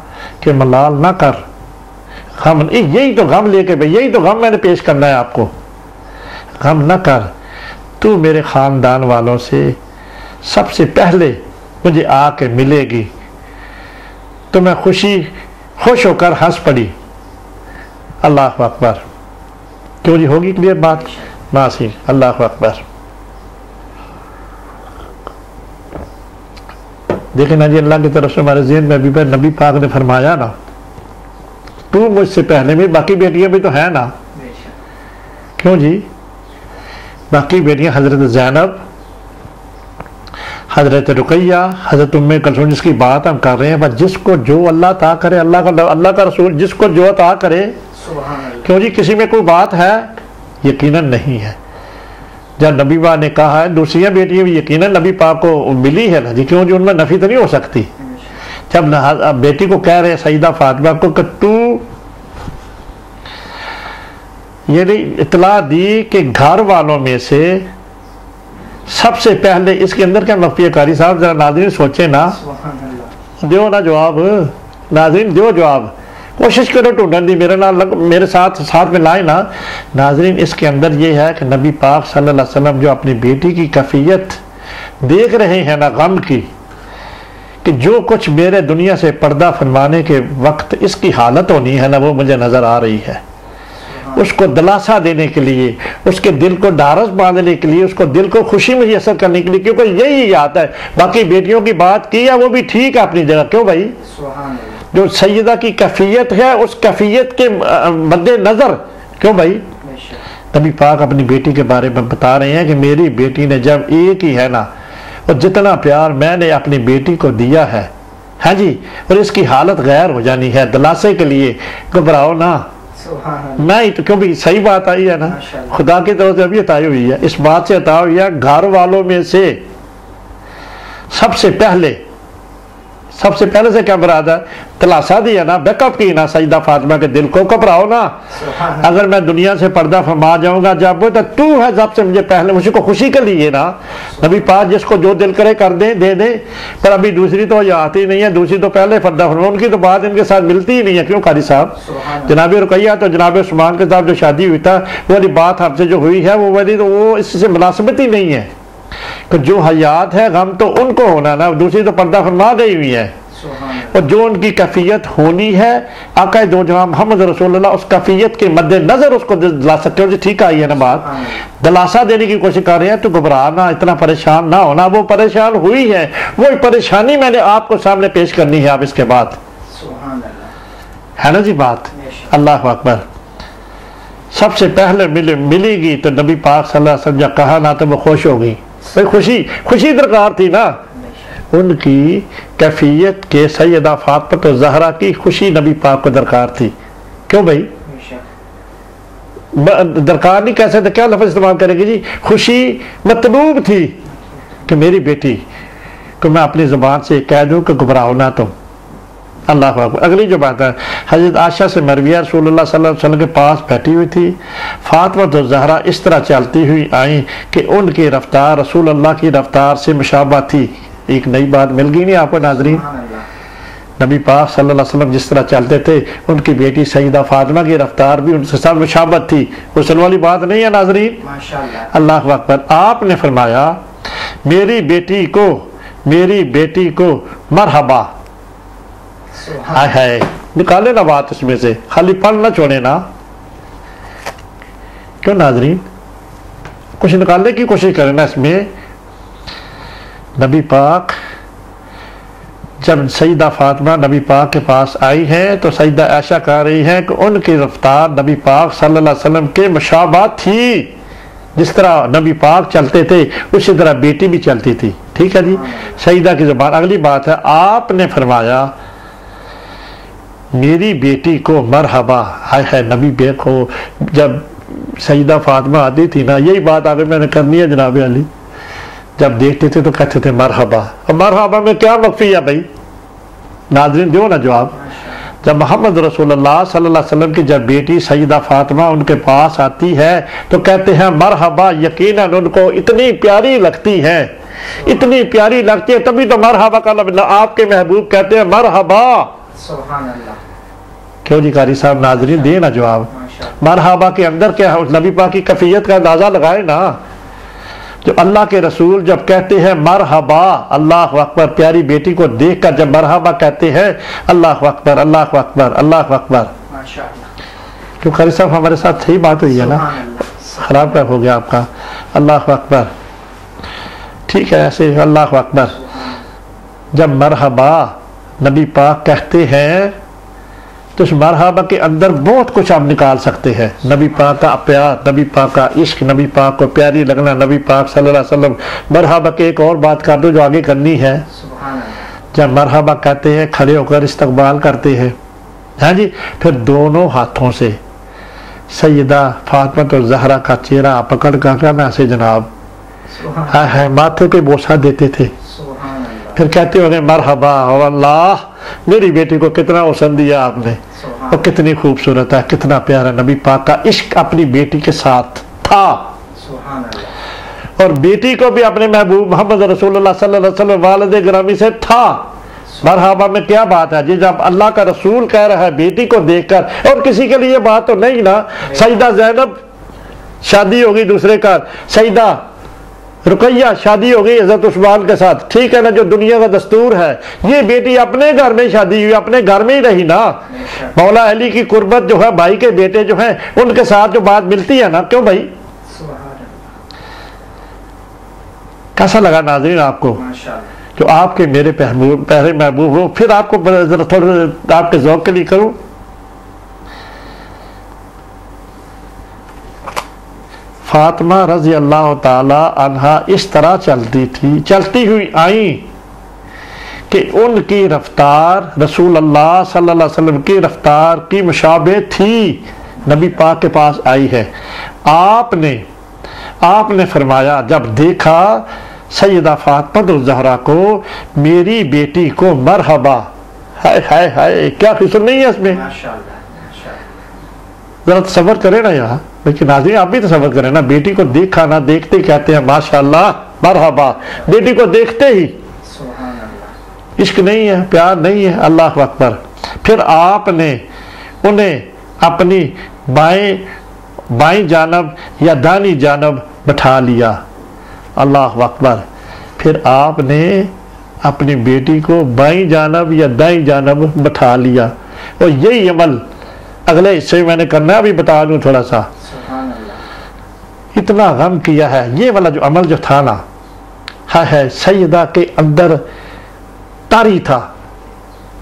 کہ ملال نہ کر، غم، یہی تو غم لے کے بھائی، یہی تو غم میں نے پیش کرنا ہے آپ کو، غم نہ کر، تو میرے خاندان والوں سے سب سے پہلے مجھے آ کے ملے گی۔ تو میں خوش ہو کر ہنس پڑی۔ اللہ اکبر۔ کیوں جی؟ ہوگی کلیئر بات؟ ماسی اللہ اکبر۔ دیکھیں نا جی، اللہ کی طرف سے ہمارے ذہن میں ابھی پر نبی پاک نے فرمایا نا، تو مجھ سے پہلے میں، باقی بیٹیاں بھی تو ہیں نا، کیوں جی؟ باقی بیٹیاں حضرت زینب، حضرت رقیہ، حضرت ام کلثوم، جس کی بات ہم کر رہے ہیں، بس جس کو جو اللہ عطا کرے، اللہ کا رسول جس کو جو عطا کرے، کیوں جی؟ کسی میں کوئی بات ہے؟ یقیناً نہیں ہے۔ جب نبی پاک نے کہا ہے دوسریاں بیٹیاں بھی یقیناً نبی پاک کو ملی ہے نا جی، کیوں جی؟ ان میں نفی تو نہیں ہو سکتی۔ جب بیٹی کو کہہ رہے سیدہ فاطمہ کو کہ تو یہ اطلاع دی کہ گھر والوں میں سے سب سے پہلے، اس کے اندر کیا مخفی ہے قاری صاحب؟ ذرا ناظرین سوچیں نا، دیو نا جواب، ناظرین دیو جواب، کوشش کرو ٹونڈن دی، میرے ساتھ میں لائیں نا۔ ناظرین اس کے اندر یہ ہے کہ نبی پاک صلی اللہ علیہ وسلم جو اپنی بیٹی کی کیفیت دیکھ رہے ہیں نا غم کی، کہ جو کچھ میرے دنیا سے پردہ فرمانے کے وقت اس کی حالت ہونی ہے نا، وہ مجھے نظر آ رہی ہے۔ اس کو دلاسا دینے کے لیے، اس کے دل کو ڈھارس باندھنے کے لیے، اس کو دل کو خوشی میسر کرنے کے لیے، کیونکہ یہی آتا ہے۔ باقی بیٹیوں کی بات کی ہے وہ بھی ٹھیک ہے اپنی جگہ، کیوں بھائی؟ جو سیدہ کی کیفیت ہے اس کیفیت کے مد نظر، کیوں بھائی؟ نبی پاک اپنی بیٹی کے بارے میں بتا رہے ہیں کہ میری بیٹی نے جب ایک ہی ہے نا، اور جتنا پیار میں نے اپنی بیٹی کو دیا ہے، ہاں جی، اور اس کی حالت غیر ہو جانی ہے، دلاسے کے لیے گھبراؤ نا، میں ہی تو، کیوں بھی صحیح بات آئی ہے نا، خدا کی طرف سے ابھی عطا ہوئی ہے، اس بات سے عطا ہوئی ہے گھر والوں میں سے سب سے پہلے سے کیا مراد ہے؟ تلاسا دیا نا، بیک اپ کی نا سیدہ فاطمہ کے دل کو، گھبراؤ نا، اگر میں دنیا سے پردہ فرما جاؤں گا جب وہ تو ہے سب سے مجھے پہلے، مجھے کو خوشی کے لیے نا۔ نبی پاک جس کو جو دل کرے کر دیں، دے دیں، پر ابھی دوسری تو یہ آتی نہیں ہے، دوسری تو پہلے پردہ فرما، ان کی تو بات ان کے ساتھ ملتی ہی نہیں ہے، کیوں قاری صاحب؟ جناب رقیہ تو جناب عثمان کے ساتھ جو شادی ہوئی تھا، وہ والی بات ہم سے جو ہوئی ہے وہ اس سے مناسبت ہی نہیں ہے، کہ جو حیات ہے غم تو ان کو ہونا نا، دوسری تو پردہ فرما گئی ہوئی ہے، اور جو ان کی کیفیت ہونی ہے آقا دو جہاں محمد رسول اللہ اس کیفیت کے مد نظر اس کو دلا سکتے ہو۔ ٹھیک آئی ہے نا بات؟ دلاسا دینے کی کوشش کر رہے ہیں، تو گھبرانا، اتنا پریشان نہ ہونا، وہ پریشان ہوئی ہے، وہ پریشانی میں نے آپ کو سامنے پیش کرنی ہے اب اس کے بعد، ہے نا جی بات؟ اللہ اکبر۔ سب سے پہلے ملے گی تو نبی پاک صلی اللہ علیہ وسلم جب کہا نا تو وہ خوش ہو گئی، خوشی درکار تھی نا، ان کی کیفیت کے سیدہ فاطمہ الزہرا کی خوشی نبی پاک کو درکار تھی، کیوں بھائی؟ درکار نہیں کہہ سکتے، کیا لفظ استعمال کریں گے جی؟ خوشی مطلوب تھی کہ میری بیٹی کو میں اپنی زبان سے کہہ دوں کہ گھبراؤ نہ تم۔ اللہ اکبر۔ اگلی جو بات ہے حضرت عائشہ سے مروی ہے، رسول اللہ صلی اللہ علیہ وسلم کے پاس بیٹھی ہوئی تھی، فاطمہ الزہرا اس طرح چلتی ہوئی آئیں کہ ان کی رفتار رسول اللہ کی رفتار سے مشابہ تھی۔ ایک نئی بات مل گئی نہیں آپ کو ناظرین؟ نبی پاک صلی اللہ علیہ وسلم جس طرح چلتے تھے، ان کی بیٹی سیدہ فاطمہ کی رفتار بھی ان سے ساتھ مشابہت تھی، غسل والی بات نہیں ہے ناظرین؟ اللہ اکبر۔ آپ نے فرمایا میری بیٹی کو مرحبا، ہے نکالے نا بات اس میں سے، خالی پڑھ نہ چھوڑے نا، کیوں ناظرین؟ کچھ نکالنے کی کوشش کریں نا اس میں۔ نبی پاک جب سیدہ فاطمہ نبی پاک کے پاس آئی ہے تو سیدہ عائشہ کہہ رہی ہے کہ ان کی رفتار نبی پاک صلی اللہ علیہ وسلم کے مشابہ تھی، جس طرح نبی پاک چلتے تھے اسی طرح بیٹی بھی چلتی تھی. ٹھیک ہے جی, سیدہ کی زبان. اگلی بات ہے, آپ نے فرمایا میری بیٹی کو مرحبا. ہائے ہائے نبی دیکھو, جب سیدہ فاطمہ آتی تھی نا, یہی بات آگے میں نے کرنی ہے جناب علی, جب دیکھتے تھے تو کہتے تھے مرحبا. اور مرحبا میں کیا مخفی ہے بھائی؟ ناظرین دیو نا جواب. جب محمد رسول اللہ صلی اللہ علیہ وسلم کی جب بیٹی سیدہ فاطمہ ان کے پاس آتی ہے تو کہتے ہیں مرحبا. یقیناً ان کو اتنی پیاری لگتی ہے, اتنی پیاری لگتی ہے, تبھی تو مرحبا کا لفظ آپ کے محبوب کہتے ہیں مرحبا. سبحان اللہ. کیوں جی قاری صاحب, ناظرین دے نا جواب. مرحبا کے اندر کیا ہے؟ نبی پاک کی کیفیت کا اندازہ لگائے نا. جو اللہ کے رسول جب کہتے ہیں مرحبا, اللہ اکبر, پیاری بیٹی کو دیکھ کر جب مرحبا کہتے ہیں, اللہ اکبر اللہ اکبر اللہ اکبر. کیوں قاری صاحب ہمارے ساتھ صحیح بات ہوئی ہے نا, خراب کیا ہو گیا آپ کا؟ اللہ اکبر. ٹھیک ہے ایسے اللہ اکبر. جب مرحبا نبی پاک کہتے ہیں تو اس مرحبا کے اندر بہت کچھ آپ نکال سکتے ہیں. نبی پاک کا پیار, نبی پاک کا عشق, نبی پاک کو پیاری لگنا, نبی پاک صلی اللہ علیہ وسلم. مرحبا کے ایک اور بات کر دو جو آگے کرنی ہے. جب مرحبا کہتے ہیں کھڑے ہو کر استقبال کرتے ہیں, ہاں جی, پھر دونوں ہاتھوں سے سیدہ فاطمہ الزہرا کا چہرہ پکڑ کر نا سے جناب ماتھے پہ بوسہ دیتے تھے. پھر کہتے ہوں گے مرحبا اللہ, میری بیٹی کو کتنا حسن دیا آپ نے, اور کتنی خوبصورت ہے, کتنا پیارا. نبی پاک کا عشق اپنی بیٹی کے ساتھ تھا, اور بیٹی کو بھی اپنے محبوب محمد رسول اللہ صلی اللہ علیہ وسلم والد گرامی سے تھا. مرحبا میں کیا بات ہے جی, جب اللہ کا رسول کہہ رہا ہے بیٹی کو دیکھ کر, اور کسی کے لیے بات تو نہیں نا. سیدہ زینب شادی ہوگی دوسرے کا, سیدہ رقیہ شادی ہو گئی حضرت عثمان کے ساتھ, ٹھیک ہے نا, جو دنیا کا دستور ہے. یہ بیٹی اپنے گھر میں شادی ہوئی, اپنے گھر میں ہی رہی نا. مولا علی کی قربت جو ہے, بھائی کے بیٹے جو ہیں ان کے ساتھ جو بات ملتی ہے نا. کیوں بھائی, کیسا لگا ناظرین آپ کو جو آپ کے میرے پیارے محبوب ہو؟ پھر آپ کو ذرا تھوڑا آپ کے ذوق کے لیے کروں. فاطمہ رضی اللہ تعالی عنہا اس طرح چلتی ہوئی آئیں کہ ان کی رفتار رسول اللہ صلی اللہ علیہ وسلم کی رفتار کی مشابہ تھی. نبی پاک کے پاس آئی ہے, آپ نے فرمایا جب دیکھا سیدہ فاطمہ الزہرا کو, میری بیٹی کو مرحبا. ہائے ہائے ہائے, کیا حسن نہیں ہے اس میں. ذرا تصور کریں نا یہاں, لیکن ناظرین آپ بھی تصور کریں نا, بیٹی کو دیکھا نا, دیکھتے کہتے ہیں ماشاءاللہ مرحبا. بیٹی کو دیکھتے ہی عشق نہیں ہے, پیار نہیں ہے, اللہ اکبر. پھر آپ نے انہیں اپنی بائیں جانب یا دانی جانب بٹھا لیا, اللہ اکبر. پھر آپ نے اپنی بیٹی کو بائیں جانب یا دائیں جانب بٹھا لیا. اور یہی عمل اگلے حصے میں نے کرنا ہے, ابھی بتا دوں تھوڑا سا. اتنا غم کیا ہے, یہ والا جو عمل جو تھا نا, ہے سیدہ کے اندر طاری تھا.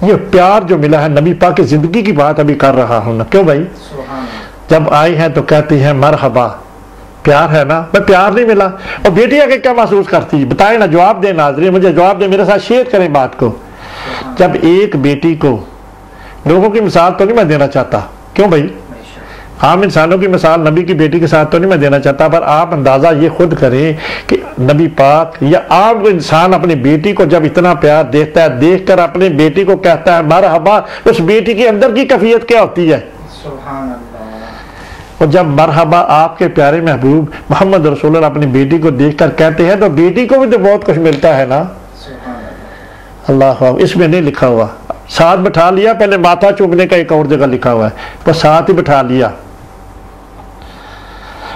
یہ پیار جو ملا ہے, نبی پاک کی زندگی کی بات ابھی کر رہا ہوں نا. کیوں بھائی, جب آئی ہیں تو کہتی ہیں مرحبا. پیار ہے نا, میں پیار نہیں ملا. اور بیٹی آگے کیا محسوس کرتی, بتائیں نا, جواب دیں ناظرین, مجھے جواب دیں, میرے ساتھ شیئر کریں بات کو. جب ایک بیٹی کو, لوگوں کی مثال تو نہیں میں دینا چاہتا, کیوں بھائی, عام انسانوں کی مثال نبی کی بیٹی کے ساتھ تو نہیں میں دینا چاہتا, پر آپ اندازہ یہ خود کریں کہ نبی پاک یا عام انسان اپنی بیٹی کو جب اتنا پیار دیکھتا ہے, دیکھ کر اپنی بیٹی کو کہتا ہے مرحبا, اس بیٹی کے اندر کی کیفیت کیا ہوتی ہے. سبحان اللہ. اور جب مرحبا آپ کے پیارے محبوب محمد رسول اللہ اپنی بیٹی کو دیکھ کر کہتے ہیں تو بیٹی کو بھی تو بہت کچھ ملتا ہے نا. اللہ, اس میں نہیں لکھا ہوا, ساتھ بٹھا لیا, پہلے ماتھا چومنے کا ایک اور جگہ لکھا ہوا ہے, وہ ساتھ ہی بٹھا لیا.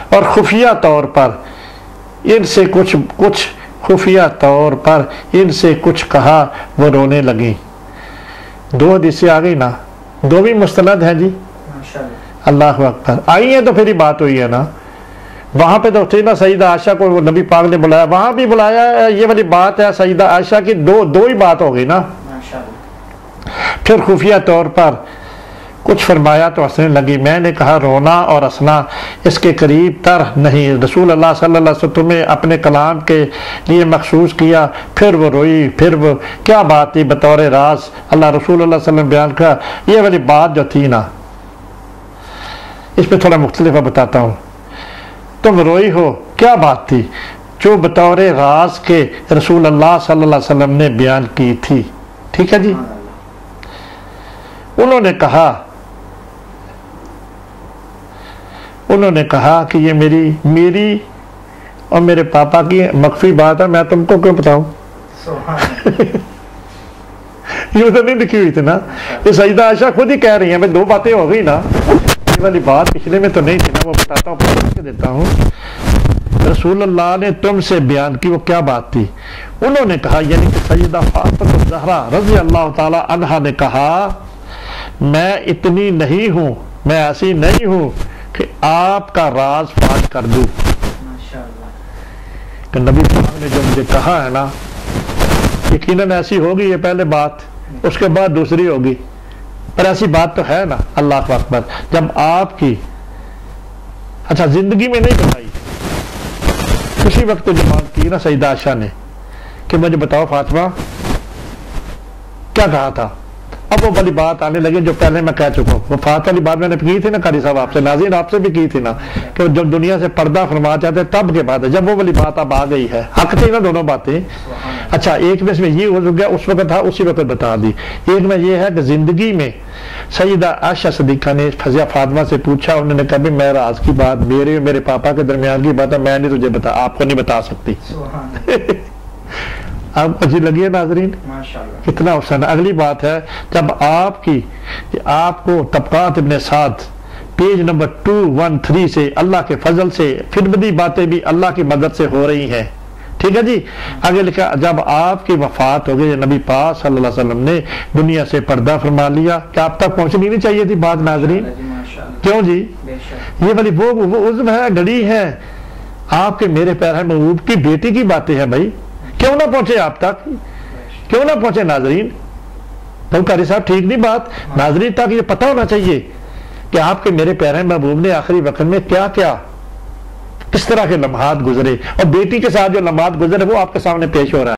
اور خفیہ طور پر ان سے کچھ خفیہ طور پر ان سے کچھ کہا, وہ رونے لگی. 2 حدیثیں آ گئی نا, 2 بھی مستند ہیں جی. اللہ اکبر. آئی ہیں تو پھر ہی بات ہوئی ہے نا. وہاں پہ تو تھی نا سیدہ عائشہ کو نبی پاک نے بلایا, وہاں بھی بلایا, یہ والی بات ہے سیدہ عائشہ کی, دو ہی بات ہو گئی نا. پھر خفیہ طور پر کچھ فرمایا تو ہنسنے لگی۔ میں نے کہا رونا اور ہنسنا اس کے قریب تر نہیں، رسول اللہ صلی اللہ علیہ وسلم نے اپنے کلام کے لیے مخصوص کیا۔ پھر وہ روئی، پھر وہ کیا بات تھی بطور راز اللہ رسول اللہ صلی اللہ علیہ وسلم بیان کیا۔ یہ والی بات جو تھی نا، اس پہ تھوڑا مختلف بتاتا ہوں۔ تم روئی ہو، کیا بات تھی جو بطور راز کے رسول اللہ صلی اللہ علیہ وسلم نے بیان کی تھی؟ ٹھیک ہے جی۔ انہوں نے کہا کہ یہ میری اور میرے پاپا کی مخفی بات ہے، میں تم کو کیوں بتاؤں؟ یہ تو نہیں لکھی ہوئی تھی نا، یہ سیدہ عائشہ خود ہی کہہ رہی ہیں۔ میں دو باتیں ہو گئی نا، یہ والی بات پچھلے میں تو نہیں تھی نا، وہ بتاتا ہوں، پڑھ کے دیتا ہوں۔ رسول اللہ نے تم سے بیان کی، وہ کیا بات تھی؟ انہوں نے کہا، یعنی کہ سیدہ فاطمہ الزہرا رضی اللہ تعالی عنہا نے کہا، میں اتنی نہیں ہوں، میں ایسی نہیں ہوں کہ آپ کا راز فاش کر دوں۔ کہ نبی پاک نے جو مجھے کہا ہے نا، یقیناً ایسی ہوگی یہ پہلے بات، اس کے بعد دوسری ہوگی، پر ایسی بات تو ہے نا۔ اللہ اکبر۔ جب آپ کی اچھا زندگی میں نہیں بتائی، اسی وقت جو بات کی نا سیدہ عائشہ نے کہ مجھے بتاؤ فاطمہ کیا کہا تھا، اب وہ والی بات آنے لگے جو پہلے میں کہہ چکا ہوں۔ وہ فاتح والی بات میں نے کی تھی نا قاری صاحب آپ سے، ناظرین آپ سے بھی کی تھی نا، کہ جب دنیا سے پردہ فرما جاتے ہیں تب کے بعد ہے، جب وہ والی بات اب آ گئی ہے، حق تھی نا دونوں باتیں۔ اچھا ایک میں اس میں یہ ہو گیا، اس وقت تھا اسی وقت بتا دی۔ ایک میں یہ ہے کہ زندگی میں سیدہ عائشہ صدیقہ نے فضیہ فاطمہ سے پوچھا، انہوں نے کہا بھی میں راز کی بات میرے اور میرے پاپا کے درمیان کی بات ہے، میں نہیں تجھے آپ کو نہیں بتا سکتی۔ اب اچھی لگی ہے ناظرین، کتنا حسن۔ اگلی بات ہے جب آپ کو طبقات ابن سعد پیج نمبر 213 سے اللہ کے فضل سے پھر بڑی باتیں بھی اللہ کی مدد سے ہو رہی ہیں، ٹھیک ہے جی۔ آگے لکھا جب آپ کی وفات ہو گئی، نبی پاک صلی اللہ علیہ وسلم نے دنیا سے پردہ فرما لیا، کیا آپ تک پہنچنی نہیں چاہیے تھی بات ناظرین؟ کیوں جی؟ یہ والی وہ عزم ہے، گھڑی ہے آپ کے میرے پیرہن محبوب کی بیٹی کی باتیں ہیں بھائی، کیوں نہ پہنچے آپ تک، کیوں نہ پہنچے ناظرین؟ تو قاری صاحب ٹھیک نہیں بات، ناظرین تک یہ پتہ ہونا چاہیے کہ آپ کے میرے پیرہن محبوب نے آخری وقت میں کیا کیا، کس طرح کے لمحات گزرے، اور بیٹی کے ساتھ جو لمحات گزرے وہ آپ کے سامنے پیش ہو رہا ہے۔